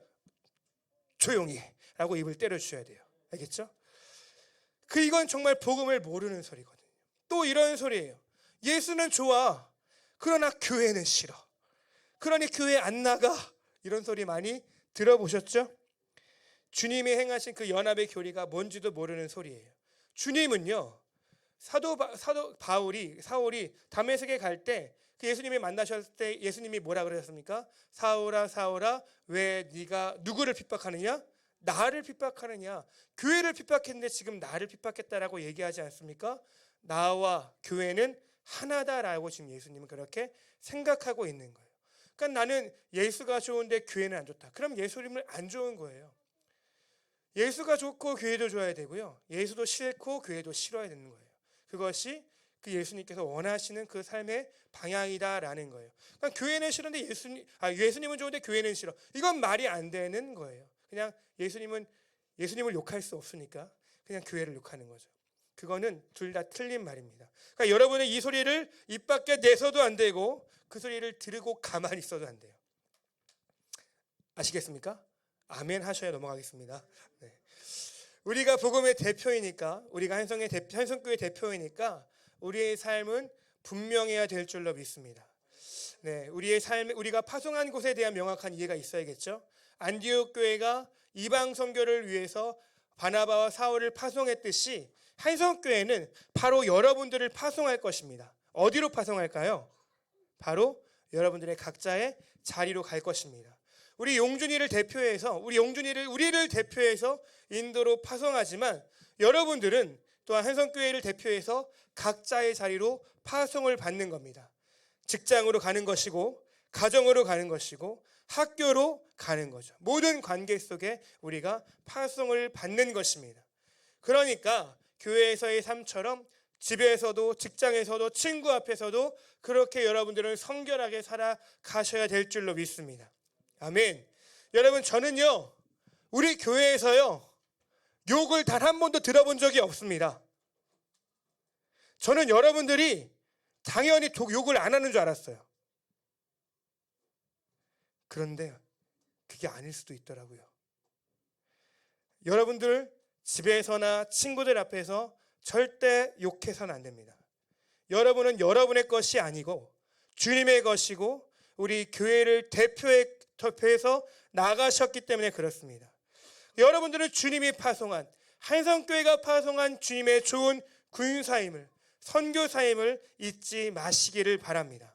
조용히 해 라고 입을 때려주셔야 돼요. 알겠죠? 이건 정말 복음을 모르는 소리거든요. 또 이런 소리예요. 예수는 좋아. 그러나 교회는 싫어. 그러니 교회 안 나가. 이런 소리 많이 들어보셨죠? 주님이 행하신 그 연합의 교리가 뭔지도 모르는 소리예요. 주님은요, 사울이 다메섹에 갈 때 그 예수님이 만나셨을 때 예수님이 뭐라 그러셨습니까? 사울아 사울아 왜 네가 누구를 핍박하느냐? 나를 핍박하느냐? 교회를 핍박했는데 지금 나를 핍박했다라고 얘기하지 않습니까? 나와 교회는 하나다라고 지금 예수님은 그렇게 생각하고 있는 거예요. 그러니까 나는 예수가 좋은데 교회는 안 좋다. 그럼 예수님을 안 좋은 거예요. 예수가 좋고 교회도 좋아야 되고요. 예수도 싫고 교회도 싫어야 되는 거예요. 그것이 그 예수님께서 원하시는 그 삶의 방향이다라는 거예요. 그러니까 교회는 싫은데 예수님은 좋은데 교회는 싫어. 이건 말이 안 되는 거예요. 그냥 예수님을 욕할 수 없으니까 그냥 교회를 욕하는 거죠. 그거는 둘 다 틀린 말입니다. 그러니까 여러분은 이 소리를 입 밖에 내서도 안 되고 그 소리를 들고 가만히 있어도 안 돼요. 아시겠습니까? 아멘 하셔야 넘어가겠습니다. 네. 우리가 복음의 대표이니까, 우리가 한성교회 대표이니까 우리의 삶은 분명해야 될 줄로 믿습니다. 네, 우리의 삶, 우리가 파송한 곳에 대한 명확한 이해가 있어야겠죠. 안디옥 교회가 이방 선교를 위해서 바나바와 사울을 파송했듯이 한성교회는 바로 여러분들을 파송할 것입니다. 어디로 파송할까요? 바로 여러분들의 각자의 자리로 갈 것입니다. 우리를 대표해서 인도로 파송하지만 여러분들은 또한 한성교회를 대표해서 각자의 자리로 파송을 받는 겁니다. 직장으로 가는 것이고, 가정으로 가는 것이고, 학교로 가는 거죠. 모든 관계 속에 우리가 파송을 받는 것입니다. 그러니까 교회에서의 삶처럼 집에서도, 직장에서도, 친구 앞에서도 그렇게 여러분들은 성결하게 살아가셔야 될 줄로 믿습니다. 아멘. 여러분, 저는요, 우리 교회에서요, 욕을 단 한 번도 들어본 적이 없습니다. 저는 여러분들이 당연히 욕을 안 하는 줄 알았어요. 그런데 그게 아닐 수도 있더라고요. 여러분들 집에서나 친구들 앞에서 절대 욕해서는 안 됩니다. 여러분은 여러분의 것이 아니고 주님의 것이고 우리 교회를 대표해서 나가셨기 때문에 그렇습니다. 여러분들은 주님이 파송한, 한성교회가 파송한 주님의 좋은 군사임을, 선교사임을 잊지 마시기를 바랍니다.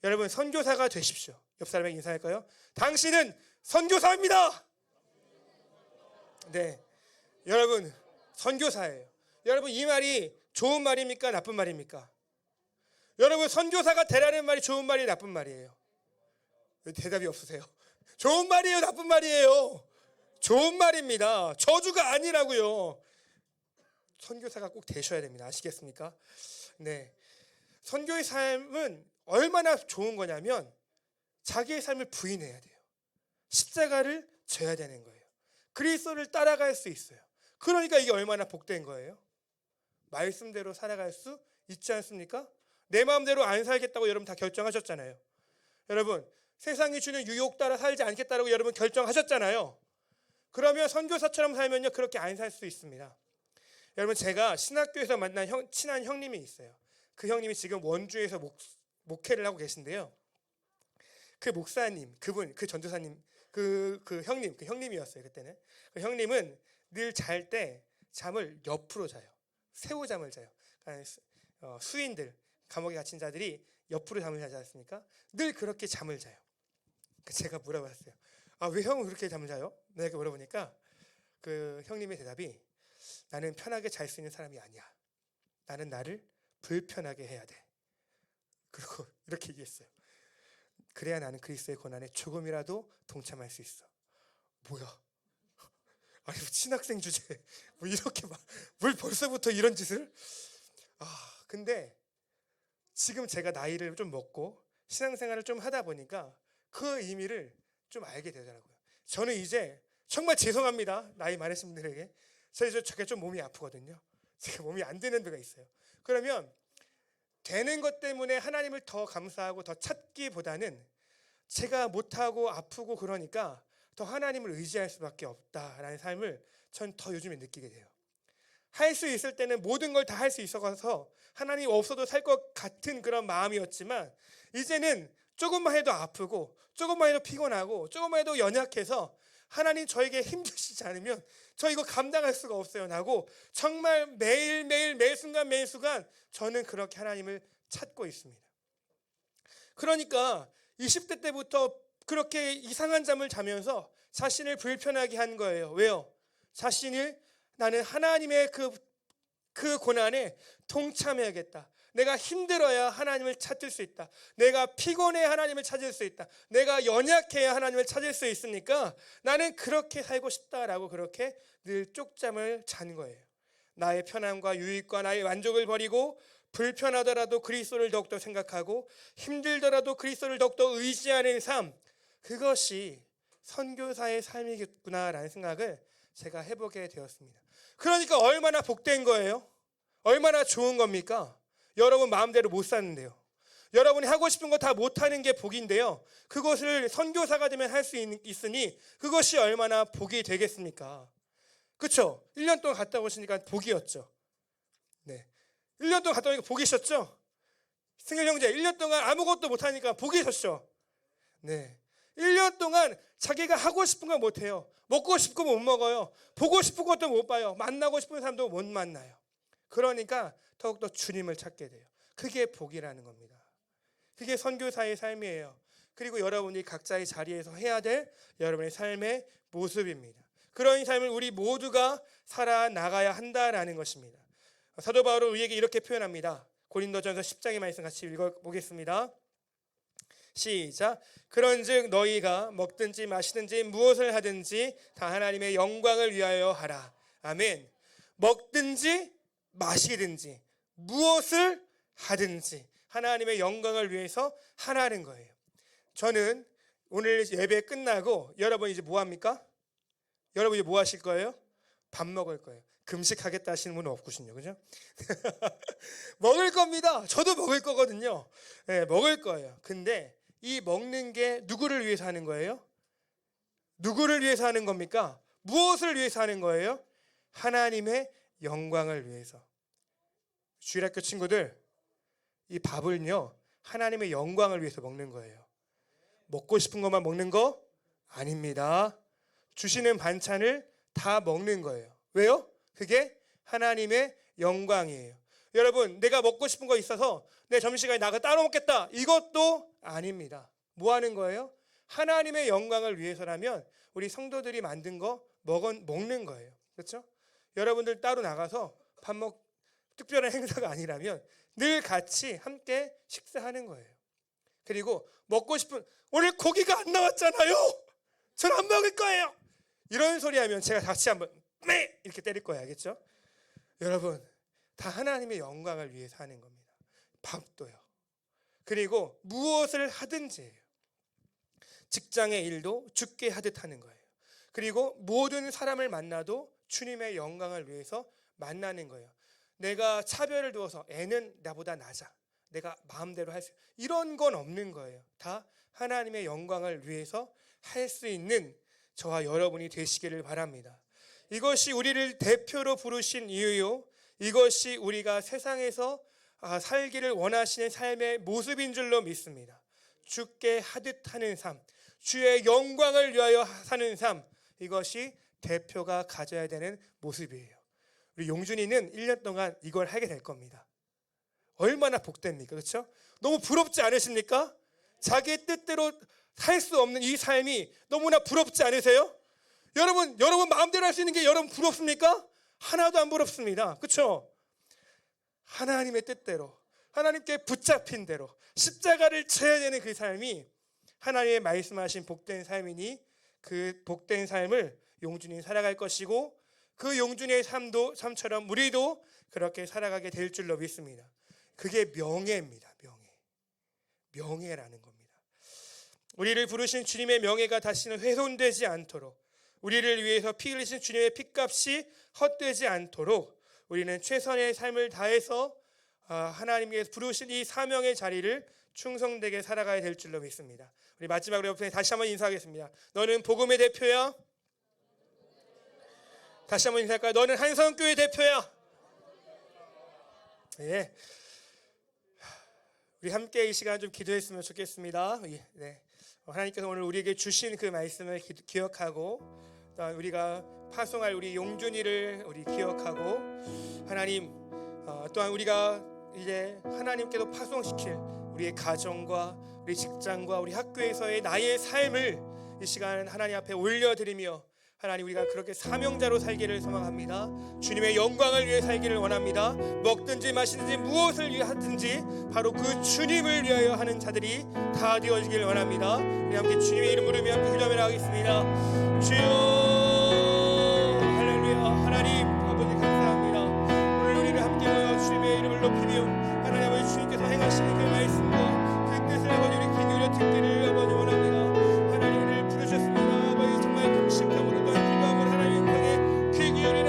여러분, 선교사가 되십시오. 옆 사람에게 인사할까요? 당신은 선교사입니다. 네, 여러분 선교사예요. 여러분, 이 말이 좋은 말입니까? 나쁜 말입니까? 여러분, 선교사가 되라는 말이 좋은 말이 나쁜 말이에요? 왜 대답이 없으세요? 좋은 말이에요? 나쁜 말이에요? 좋은 말입니다. 저주가 아니라고요. 선교사가 꼭 되셔야 됩니다. 아시겠습니까? 네. 선교의 삶은 얼마나 좋은 거냐면 자기의 삶을 부인해야 돼요. 십자가를 져야 되는 거예요. 그리스도를 따라갈 수 있어요. 그러니까 이게 얼마나 복된 거예요. 말씀대로 살아갈 수 있지 않습니까? 내 마음대로 안 살겠다고 여러분 다 결정하셨잖아요. 여러분 세상이 주는 유혹 따라 살지 않겠다고 여러분 결정하셨잖아요. 그러면 선교사처럼 살면요 그렇게 안 살 수 있습니다. 여러분 제가 신학교에서 만난 친한 형님이 있어요. 그 형님이 지금 원주에서 목회를 하고 계신데요. 그 목사님, 그 전도사님, 그 형님이었어요 그때는. 그 형님은 늘 잘 때 잠을 옆으로 자요. 새우잠을 자요. 그러니까 수인들, 감옥에 갇힌 자들이 옆으로 잠을 자지 않습니까? 늘 그렇게 잠을 자요. 제가 물어봤어요. 아, 왜 형은 그렇게 잠을 자요? 내가 물어보니까 그 형님의 대답이 나는 편하게 잘 수 있는 사람이 아니야. 나는 나를 불편하게 해야 돼. 그리고 이렇게 얘기했어요. 그래야 나는 그리스도의 고난에 조금이라도 동참할 수 있어. 뭐야? 아니 신학생 주제 뭐 이렇게 뭘 벌써부터 이런 짓을? 근데 지금 제가 나이를 좀 먹고 신앙생활을 좀 하다 보니까 그 의미를 좀 알게 되더라고요. 저는 이제 정말 죄송합니다. 나이 많으신 분들에게. 제가 좀 몸이 아프거든요. 제가 몸이 안 되는 데가 있어요. 그러면 되는 것 때문에 하나님을 더 감사하고 더 찾기보다는 제가 못하고 아프고 그러니까 더 하나님을 의지할 수밖에 없다라는 삶을 전 더 요즘에 느끼게 돼요. 할 수 있을 때는 모든 걸 다 할 수 있어서 하나님 없어도 살 것 같은 그런 마음이었지만 이제는 조금만 해도 아프고 조금만 해도 피곤하고 조금만 해도 연약해서 하나님 저에게 힘주시지 않으면 저 이거 감당할 수가 없어요 라고 정말 매일매일 매순간 매순간 저는 그렇게 하나님을 찾고 있습니다. 그러니까 20대 때부터 그렇게 이상한 잠을 자면서 자신을 불편하게 한 거예요. 왜요? 자신을 나는 하나님의 그 고난에 동참해야겠다. 내가 힘들어야 하나님을 찾을 수 있다. 내가 피곤해야 하나님을 찾을 수 있다. 내가 연약해야 하나님을 찾을 수 있으니까 나는 그렇게 살고 싶다라고 그렇게 늘 쪽잠을 잔 거예요. 나의 편함과 유익과 나의 만족을 버리고 불편하더라도 그리스도를 더욱더 생각하고 힘들더라도 그리스도를 더욱더 의지하는 삶, 그것이 선교사의 삶이겠구나라는 생각을 제가 해보게 되었습니다. 그러니까 얼마나 복된 거예요? 얼마나 좋은 겁니까? 여러분 마음대로 못 사는데요. 여러분이 하고 싶은 거 다 못하는 게 복인데요. 그것을 선교사가 되면 할 수 있으니 그것이 얼마나 복이 되겠습니까? 그렇죠? 1년 동안 갔다 오시니까 복이었죠. 네, 1년 동안 갔다 오니까 복이셨죠? 승일 형제 1년 동안 아무것도 못하니까 복이셨죠? 네, 1년 동안 자기가 하고 싶은 거 못해요. 먹고 싶은 거 못 먹어요. 보고 싶은 것도 못 봐요. 만나고 싶은 사람도 못 만나요. 그러니까 더욱더 주님을 찾게 돼요. 그게 복이라는 겁니다. 그게 선교사의 삶이에요. 그리고 여러분이 각자의 자리에서 해야 될 여러분의 삶의 모습입니다. 그런 삶을 우리 모두가 살아나가야 한다라는 것입니다. 사도 바울은 우리에게 이렇게 표현합니다. 고린도전서 10장의 말씀 같이 읽어보겠습니다. 시작. 그런즉 너희가 먹든지 마시든지 무엇을 하든지 다 하나님의 영광을 위하여 하라. 아멘. 먹든지 마시든지 무엇을 하든지 하나님의 영광을 위해서 하라는 거예요. 저는 오늘 예배 끝나고 여러분 이제 뭐 합니까? 여러분 이제 뭐 하실 거예요? 밥 먹을 거예요. 금식하겠다 하시는 분은 없구신요. 그죠? 먹을 겁니다. 저도 먹을 거거든요. 네, 먹을 거예요. 근데 이 먹는 게 누구를 위해서 하는 거예요? 누구를 위해서 하는 겁니까? 무엇을 위해서 하는 거예요? 하나님의 영광을 위해서. 주일학교 친구들, 이 밥을요 하나님의 영광을 위해서 먹는 거예요. 먹고 싶은 것만 먹는 거 아닙니다. 주시는 반찬을 다 먹는 거예요. 왜요? 그게 하나님의 영광이에요. 여러분, 내가 먹고 싶은 거 있어서 내 점심시간에 나가 따로 먹겠다, 이것도 아닙니다. 뭐 하는 거예요? 하나님의 영광을 위해서라면 우리 성도들이 만든 거 먹는 거예요. 그렇죠? 여러분들 따로 나가서 특별한 행사가 아니라면 늘 같이 함께 식사하는 거예요. 그리고 먹고 싶은, 오늘 고기가 안 나왔잖아요. 전 안 먹을 거예요. 이런 소리 하면 제가 같이 한번 이렇게 때릴 거예요. 알겠죠? 여러분, 다 하나님의 영광을 위해서 하는 겁니다. 밥도요. 그리고 무엇을 하든지예요. 직장의 일도 죽게 하듯 하는 거예요. 그리고 모든 사람을 만나도 주님의 영광을 위해서 만나는 거예요. 내가 차별을 두어서 애는 나보다 낮아, 내가 마음대로 할 수, 이런 건 없는 거예요. 다 하나님의 영광을 위해서 할 수 있는 저와 여러분이 되시기를 바랍니다. 이것이 우리를 대표로 부르신 이유요, 이것이 우리가 세상에서 살기를 원하시는 삶의 모습인 줄로 믿습니다. 죽게 하듯 하는 삶, 주의 영광을 위하여 사는 삶, 이것이 대표가 가져야 되는 모습이에요. 우리 용준이는 1년 동안 이걸 하게 될 겁니다. 얼마나 복됩니까? 그렇죠? 너무 부럽지 않으십니까? 자기의 뜻대로 살 수 없는 이 삶이 너무나 부럽지 않으세요? 여러분 마음대로 할 수 있는 게 여러분 부럽습니까? 하나도 안 부럽습니다. 그렇죠? 하나님의 뜻대로, 하나님께 붙잡힌 대로 십자가를 져야 되는 그 삶이 하나님의 말씀하신 복된 삶이니, 그 복된 삶을 용준이 살아갈 것이고, 그 용준의 삶처럼 우리도 그렇게 살아가게 될 줄로 믿습니다. 그게 명예입니다. 명예라는 겁니다. 우리를 부르신 주님의 명예가 다시는 훼손되지 않도록, 우리를 위해서 피 흘리신 주님의 핏값이 헛되지 않도록 우리는 최선의 삶을 다해서 하나님께서 부르신 이 사명의 자리를 충성되게 살아가야 될 줄로 믿습니다. 우리 마지막으로 옆에 다시 한번 인사하겠습니다. 너는 복음의 대표야. 다시 한번 인사할까요? 너는 한성교회 대표야. 예. 우리 함께 이 시간 좀 기도했으면 좋겠습니다. 네. 하나님께서 오늘 우리에게 주신 그 말씀을 기억하고, 또한 우리가 파송할 우리 용준이를 우리 기억하고, 하나님 또한 우리가 이제 하나님께서 파송시킬 우리의 가정과 우리 직장과 우리 학교에서의 나의 삶을 이 시간 하나님 앞에 올려드리며, 하나님 우리가 그렇게 사명자로 살기를 소망합니다. 주님의 영광을 위해 살기를 원합니다. 먹든지 마시든지 무엇을 위하든지 바로 그 주님을 위하여 하는 자들이 다 되어지기를 원합니다. 우리 함께 주님의 이름 부르며 함께 기도하며 나가겠습니다. 주여 할렐루야. 하나님 아버지 감사합니다. 오늘 우리를 함께 모여 주님의 이름을 높이며 하나님 아버지 주님께서 행하시는 그 말씀과 그 뜻을 아버지 우리 귀 기울여 듣기를 아버지 원합니다. 하나님을 부르셨습니다. 아버지 정말 금식함으로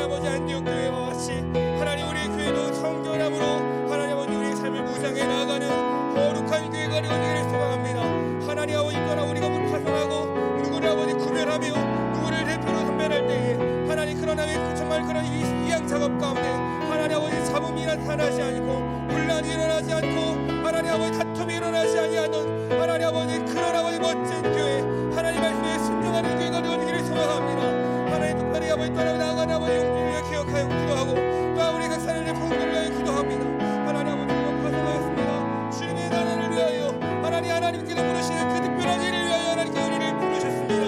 아버지 안디옥 교회와 같이 하나님 우리 교회도 성결함으로 하나님 아버지 우리의 삶을 무장해 나아가는 거룩한 교회가 되기를 소망합니다. 하나님 아버지 떠나 우리가 파송하고 누구를 아버지 구별하며 누구를 대표로 선별할 때에 하나님 그러나 정말 그런 이양 작업 가운데 하나님 아버지 잡음이 나타나지 않고 분란이 일어나지 않고 하나님 아버지 다툼이 일어나지 아니하는 하나님 아버지 그런 아버지 멋진 교회, 하나님 말씀에 순종하는 교회가 되기를 소망합니다. 하나님 특별히 아버지 떠나 나아가는 아버지 용기를 기억하여 기도하고, 또 우리 각 사람의 복음을 위하여 기도합니다. 하나님 아버지 파송하였습니다. 주님의 나라를 위하여 하나님께서 부르시는 그 특별한 일을 위하여 하나님께 우리를 부르셨습니다.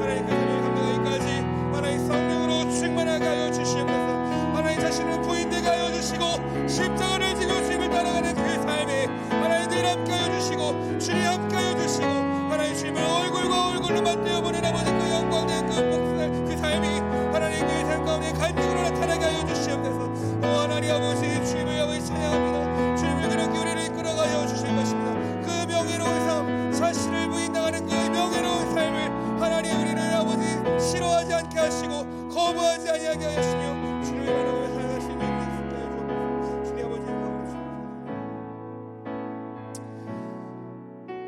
하나님 그 삶을 감당하기까지 하나님 성령으로 충만하게 하여 주시옵소서. 하나님 자신을 부인되게 하여 주시고 십자가를 지고 주님을 따라가는 그 삶에 하나님 늘 함께 하여 주시고 주님 함께 하여 주시고 하나님 주님을 얼굴과 얼굴로 맞대어 보는 아버지 그 영광된 그 삶이 하나님 그의 삶 가운데 간증으로 나타나게 하여 주시옵소서. 하나님 아버지 주님을 아버지 찬양합니다. 주님을 그렇게 우리를 이끌어가여 주실 것입니다. 그 명예로운 삶, 자신을 부인당하는 그 명예로운 삶을 하나님 우리를 아버지 싫어하지 않게 하시고 거부하지 아니하게 하시며 주님을 바라보며 살아갈 수 있는 주님 아버지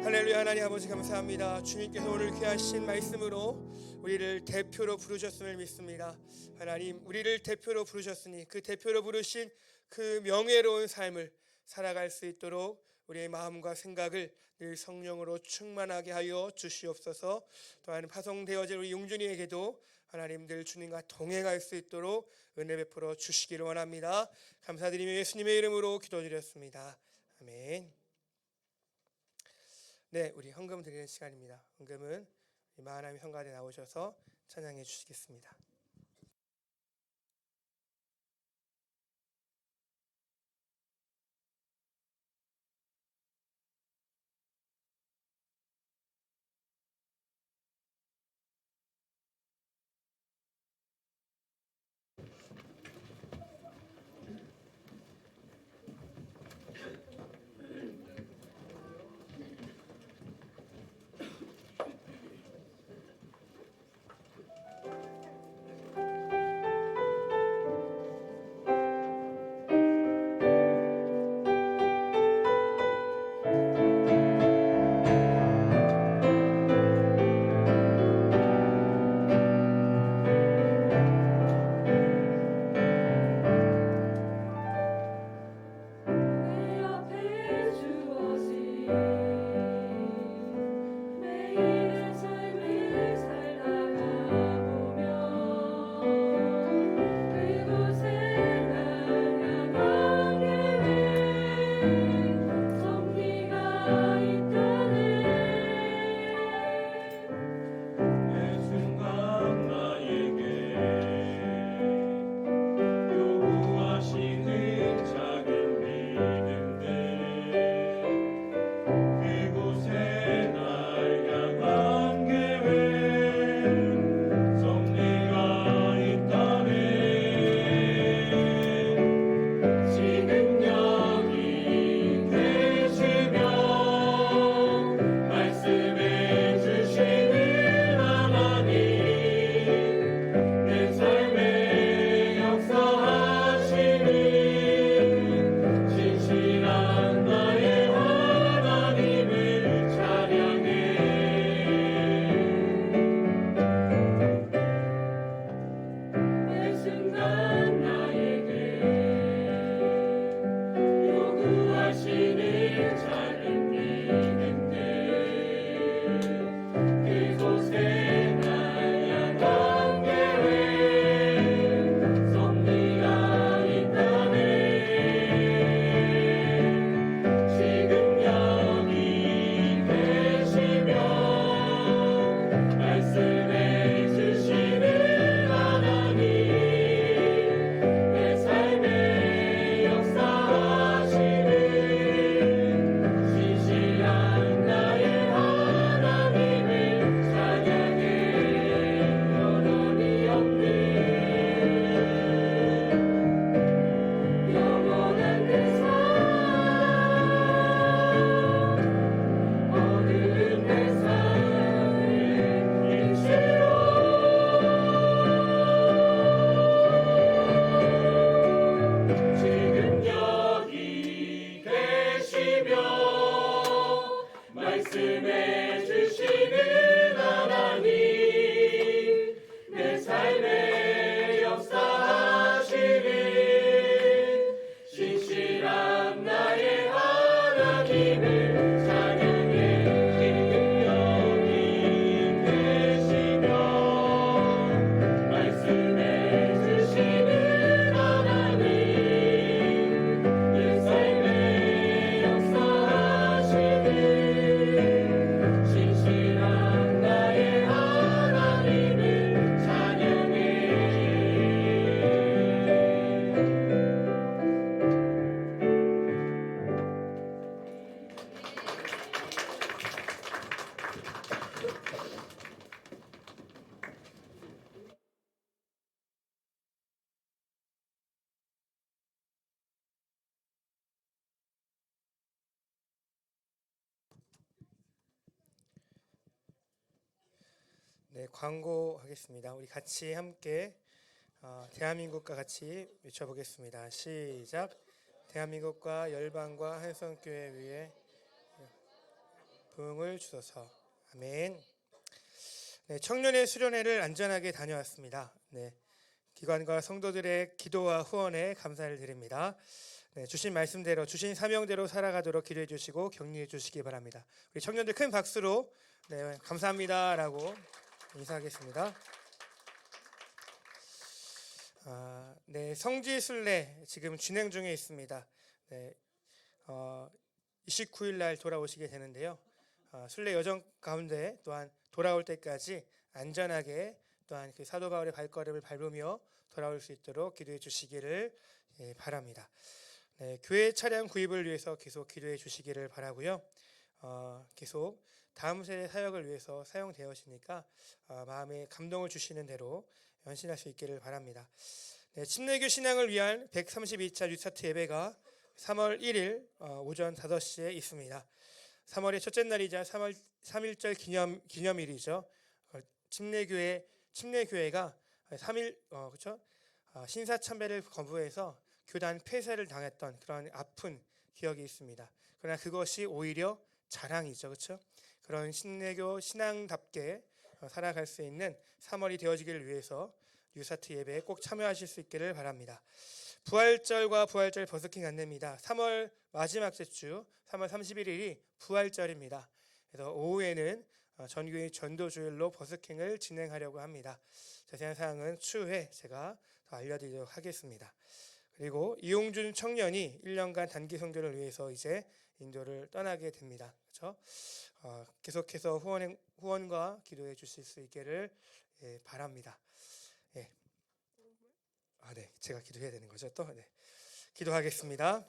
할렐루야. 하나님 아버지 감사합니다. 주님께서 오늘 귀하신 말씀으로 우리를 대표로 부르셨음을 믿습니다. 하나님 우리를 대표로 부르셨으니 그 대표로 부르신 그 명예로운 삶을 살아갈 수 있도록 우리의 마음과 생각을 늘 성령으로 충만하게 하여 주시옵소서. 또한 파송되어질 우리 용준이에게도 하나님 늘 주님과 동행할 수 있도록 은혜 베풀어 주시기를 원합니다. 감사드리며 예수님의 이름으로 기도드렸습니다. 아멘. 네, 우리 헌금 드리는 시간입니다. 헌금은 마하나임 성가대 나오셔서 찬양해 주시겠습니다. 네, 광고하겠습니다. 우리 같이 함께 대한민국과 같이 외쳐보겠습니다. 시작. 대한민국과 열방과 한성교회 위에 부흥을 주소서. 아멘. 네, 청년의 수련회를 안전하게 다녀왔습니다. 네, 기관과 성도들의 기도와 후원에 감사를 드립니다. 네, 주신 말씀대로 주신 사명대로 살아가도록 기도해 주시고 격려해 주시기 바랍니다. 우리 청년들 큰 박수로 네, 감사합니다라고 인사하겠습니다. 네, 성지순례 지금 진행 중에 있습니다. 네, 29일 날 돌아오시게 되는데요. 순례 여정 가운데 또한 돌아올 때까지 안전하게 또한 그 사도 바울의 발걸음을 밟으며 돌아올 수 있도록 기도해 주시기를 바랍니다. 네, 교회 차량 구입을 위해서 계속 기도해 주시기를 바라고요. 계속 다음 세대 사역을 위해서 사용되었으니까 마음에 감동을 주시는 대로 헌신할 수 있기를 바랍니다. 네, 침례교 신앙을 위한 132차 뉴스타트 예배가 3월 1일 오전 5시에 있습니다. 3월의 첫째 날이자 3월 3.1절 기념일이죠. 침례교회가 3일 그렇죠? 신사참배를 거부해서 교단 폐쇄를 당했던 그런 아픈 기억이 있습니다. 그러나 그것이 오히려 자랑이죠, 그렇죠? 그런 침례교 신앙답게 살아갈 수 있는 3월이 되어지기를 위해서 뉴스타트 예배에 꼭 참여하실 수 있기를 바랍니다. 부활절과 부활절 버스킹 안내입니다. 3월 마지막 주 3월 31일이 부활절입니다. 그래서 오후에는 전교회 전도주일로 버스킹을 진행하려고 합니다. 자세한 사항은 추후에 제가 더 알려드리도록 하겠습니다. 그리고 이용준 청년이 1년간 단기 선교를 위해서 이제 인도를 떠나게 됩니다. 그렇죠? 계속해서 후원과 기도해 주실 수 있기를 바랍니다. 예. 네, 제가 기도해야 되는 거죠, 또. 네. 기도하겠습니다.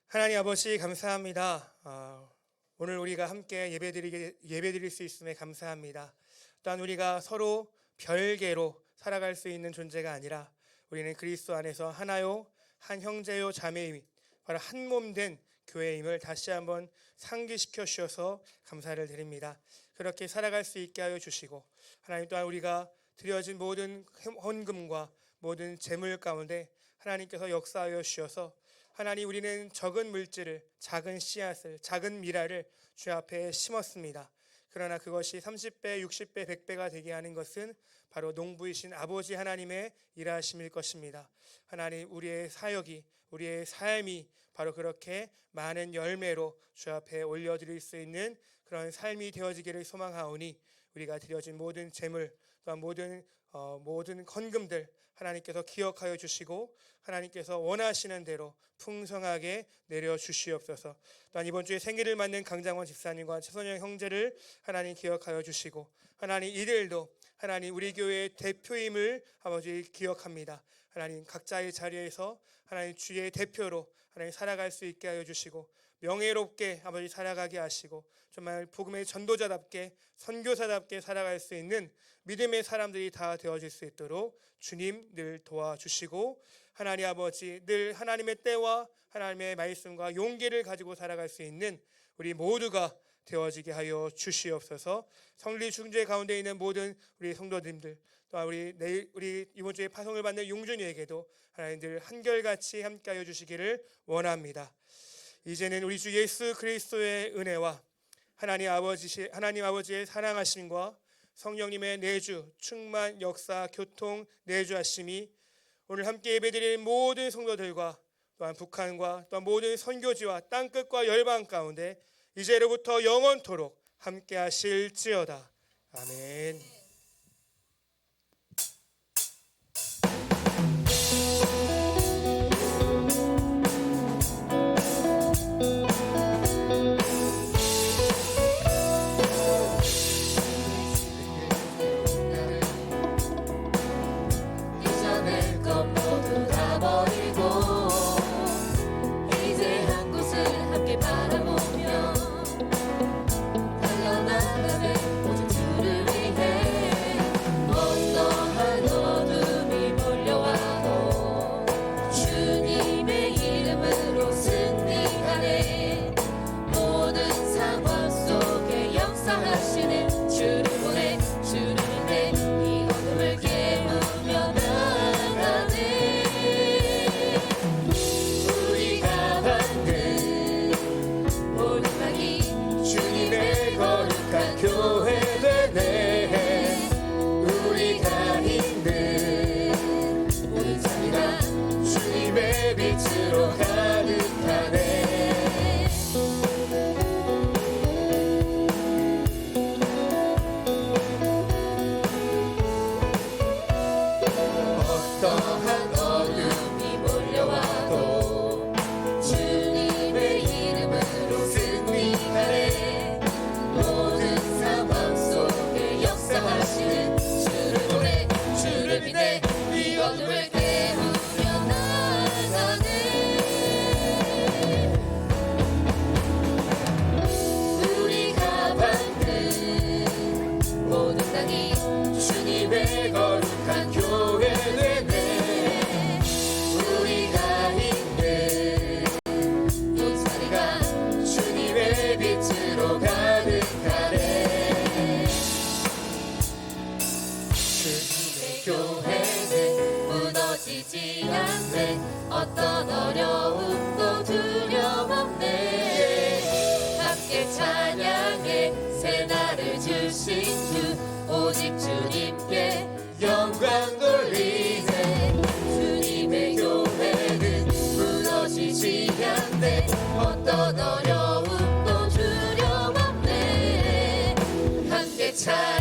하나님 아버지 감사합니다. 오늘 우리가 함께 예배드릴 수 있음에 감사합니다. 또한 우리가 서로 별개로 살아갈 수 있는 존재가 아니라 우리는 그리스도 안에서 하나요, 한 형제요, 자매요, 바로 한 몸 된 교회임을 다시 한번 상기시켜 주셔서 감사를 드립니다. 그렇게 살아갈 수 있게 하여 주시고 하나님 또한 우리가 드려진 모든 헌금과 모든 재물 가운데 하나님께서 역사하여 주셔서 하나님 우리는 적은 물질을, 작은 씨앗을, 작은 미랄을 주 앞에 심었습니다. 그러나 그것이 30배, 60배, 100배가 되게 하는 것은 바로 농부이신 아버지 하나님의 일하심일 것입니다. 하나님 우리의 사역이, 우리의 삶이 바로 그렇게 많은 열매로 주 앞에 올려드릴 수 있는 그런 삶이 되어지기를 소망하오니 우리가 드려진 모든 재물 또한 모든 헌금들 하나님께서 기억하여 주시고 하나님께서 원하시는 대로 풍성하게 내려주시옵소서. 또한 이번 주에 생일을 맞는 강장원 집사님과 최선영 형제를 하나님 기억하여 주시고 하나님 이들도 하나님 우리 교회의 대표임을 아버지 기억합니다. 하나님 각자의 자리에서 하나님 주의 대표로 하나님 살아갈 수 있게 하여 주시고 명예롭게 아버지 살아가게 하시고 정말 복음의 전도자답게 선교사답게 살아갈 수 있는 믿음의 사람들이 다 되어질 수 있도록 주님 늘 도와주시고 하나님 아버지 늘 하나님의 때와 하나님의 말씀과 용기를 가지고 살아갈 수 있는 우리 모두가 되어지게 하여 주시옵소서. 성리 중재 가운데 있는 모든 우리 성도님들 또한 우리 이번 주에 파송을 받는 용준이에게도 하나님 늘 한결같이 함께하여 주시기를 원합니다. 이제는 우리 주 예수 그리스도의 은혜와 하나님 아버지의 사랑하심과 성령님의 내주, 충만, 역사, 교통, 내주하심이 오늘 함께 예배드릴 모든 성도들과 또한 북한과 또한 모든 선교지와 땅끝과 열방 가운데 이제로부터 영원토록 함께 하실지어다. 아멘.
이전의 것 모두 다 버리고 이제 한 곳을 함께 바라보며 달려나가네 오직 주를 위해 살아계신 주 오직 주님께 영광 돌리네. 주님의 교회는 무너지지 않네. 어떤 어려움도 두려움 없네. 함께 찬양하리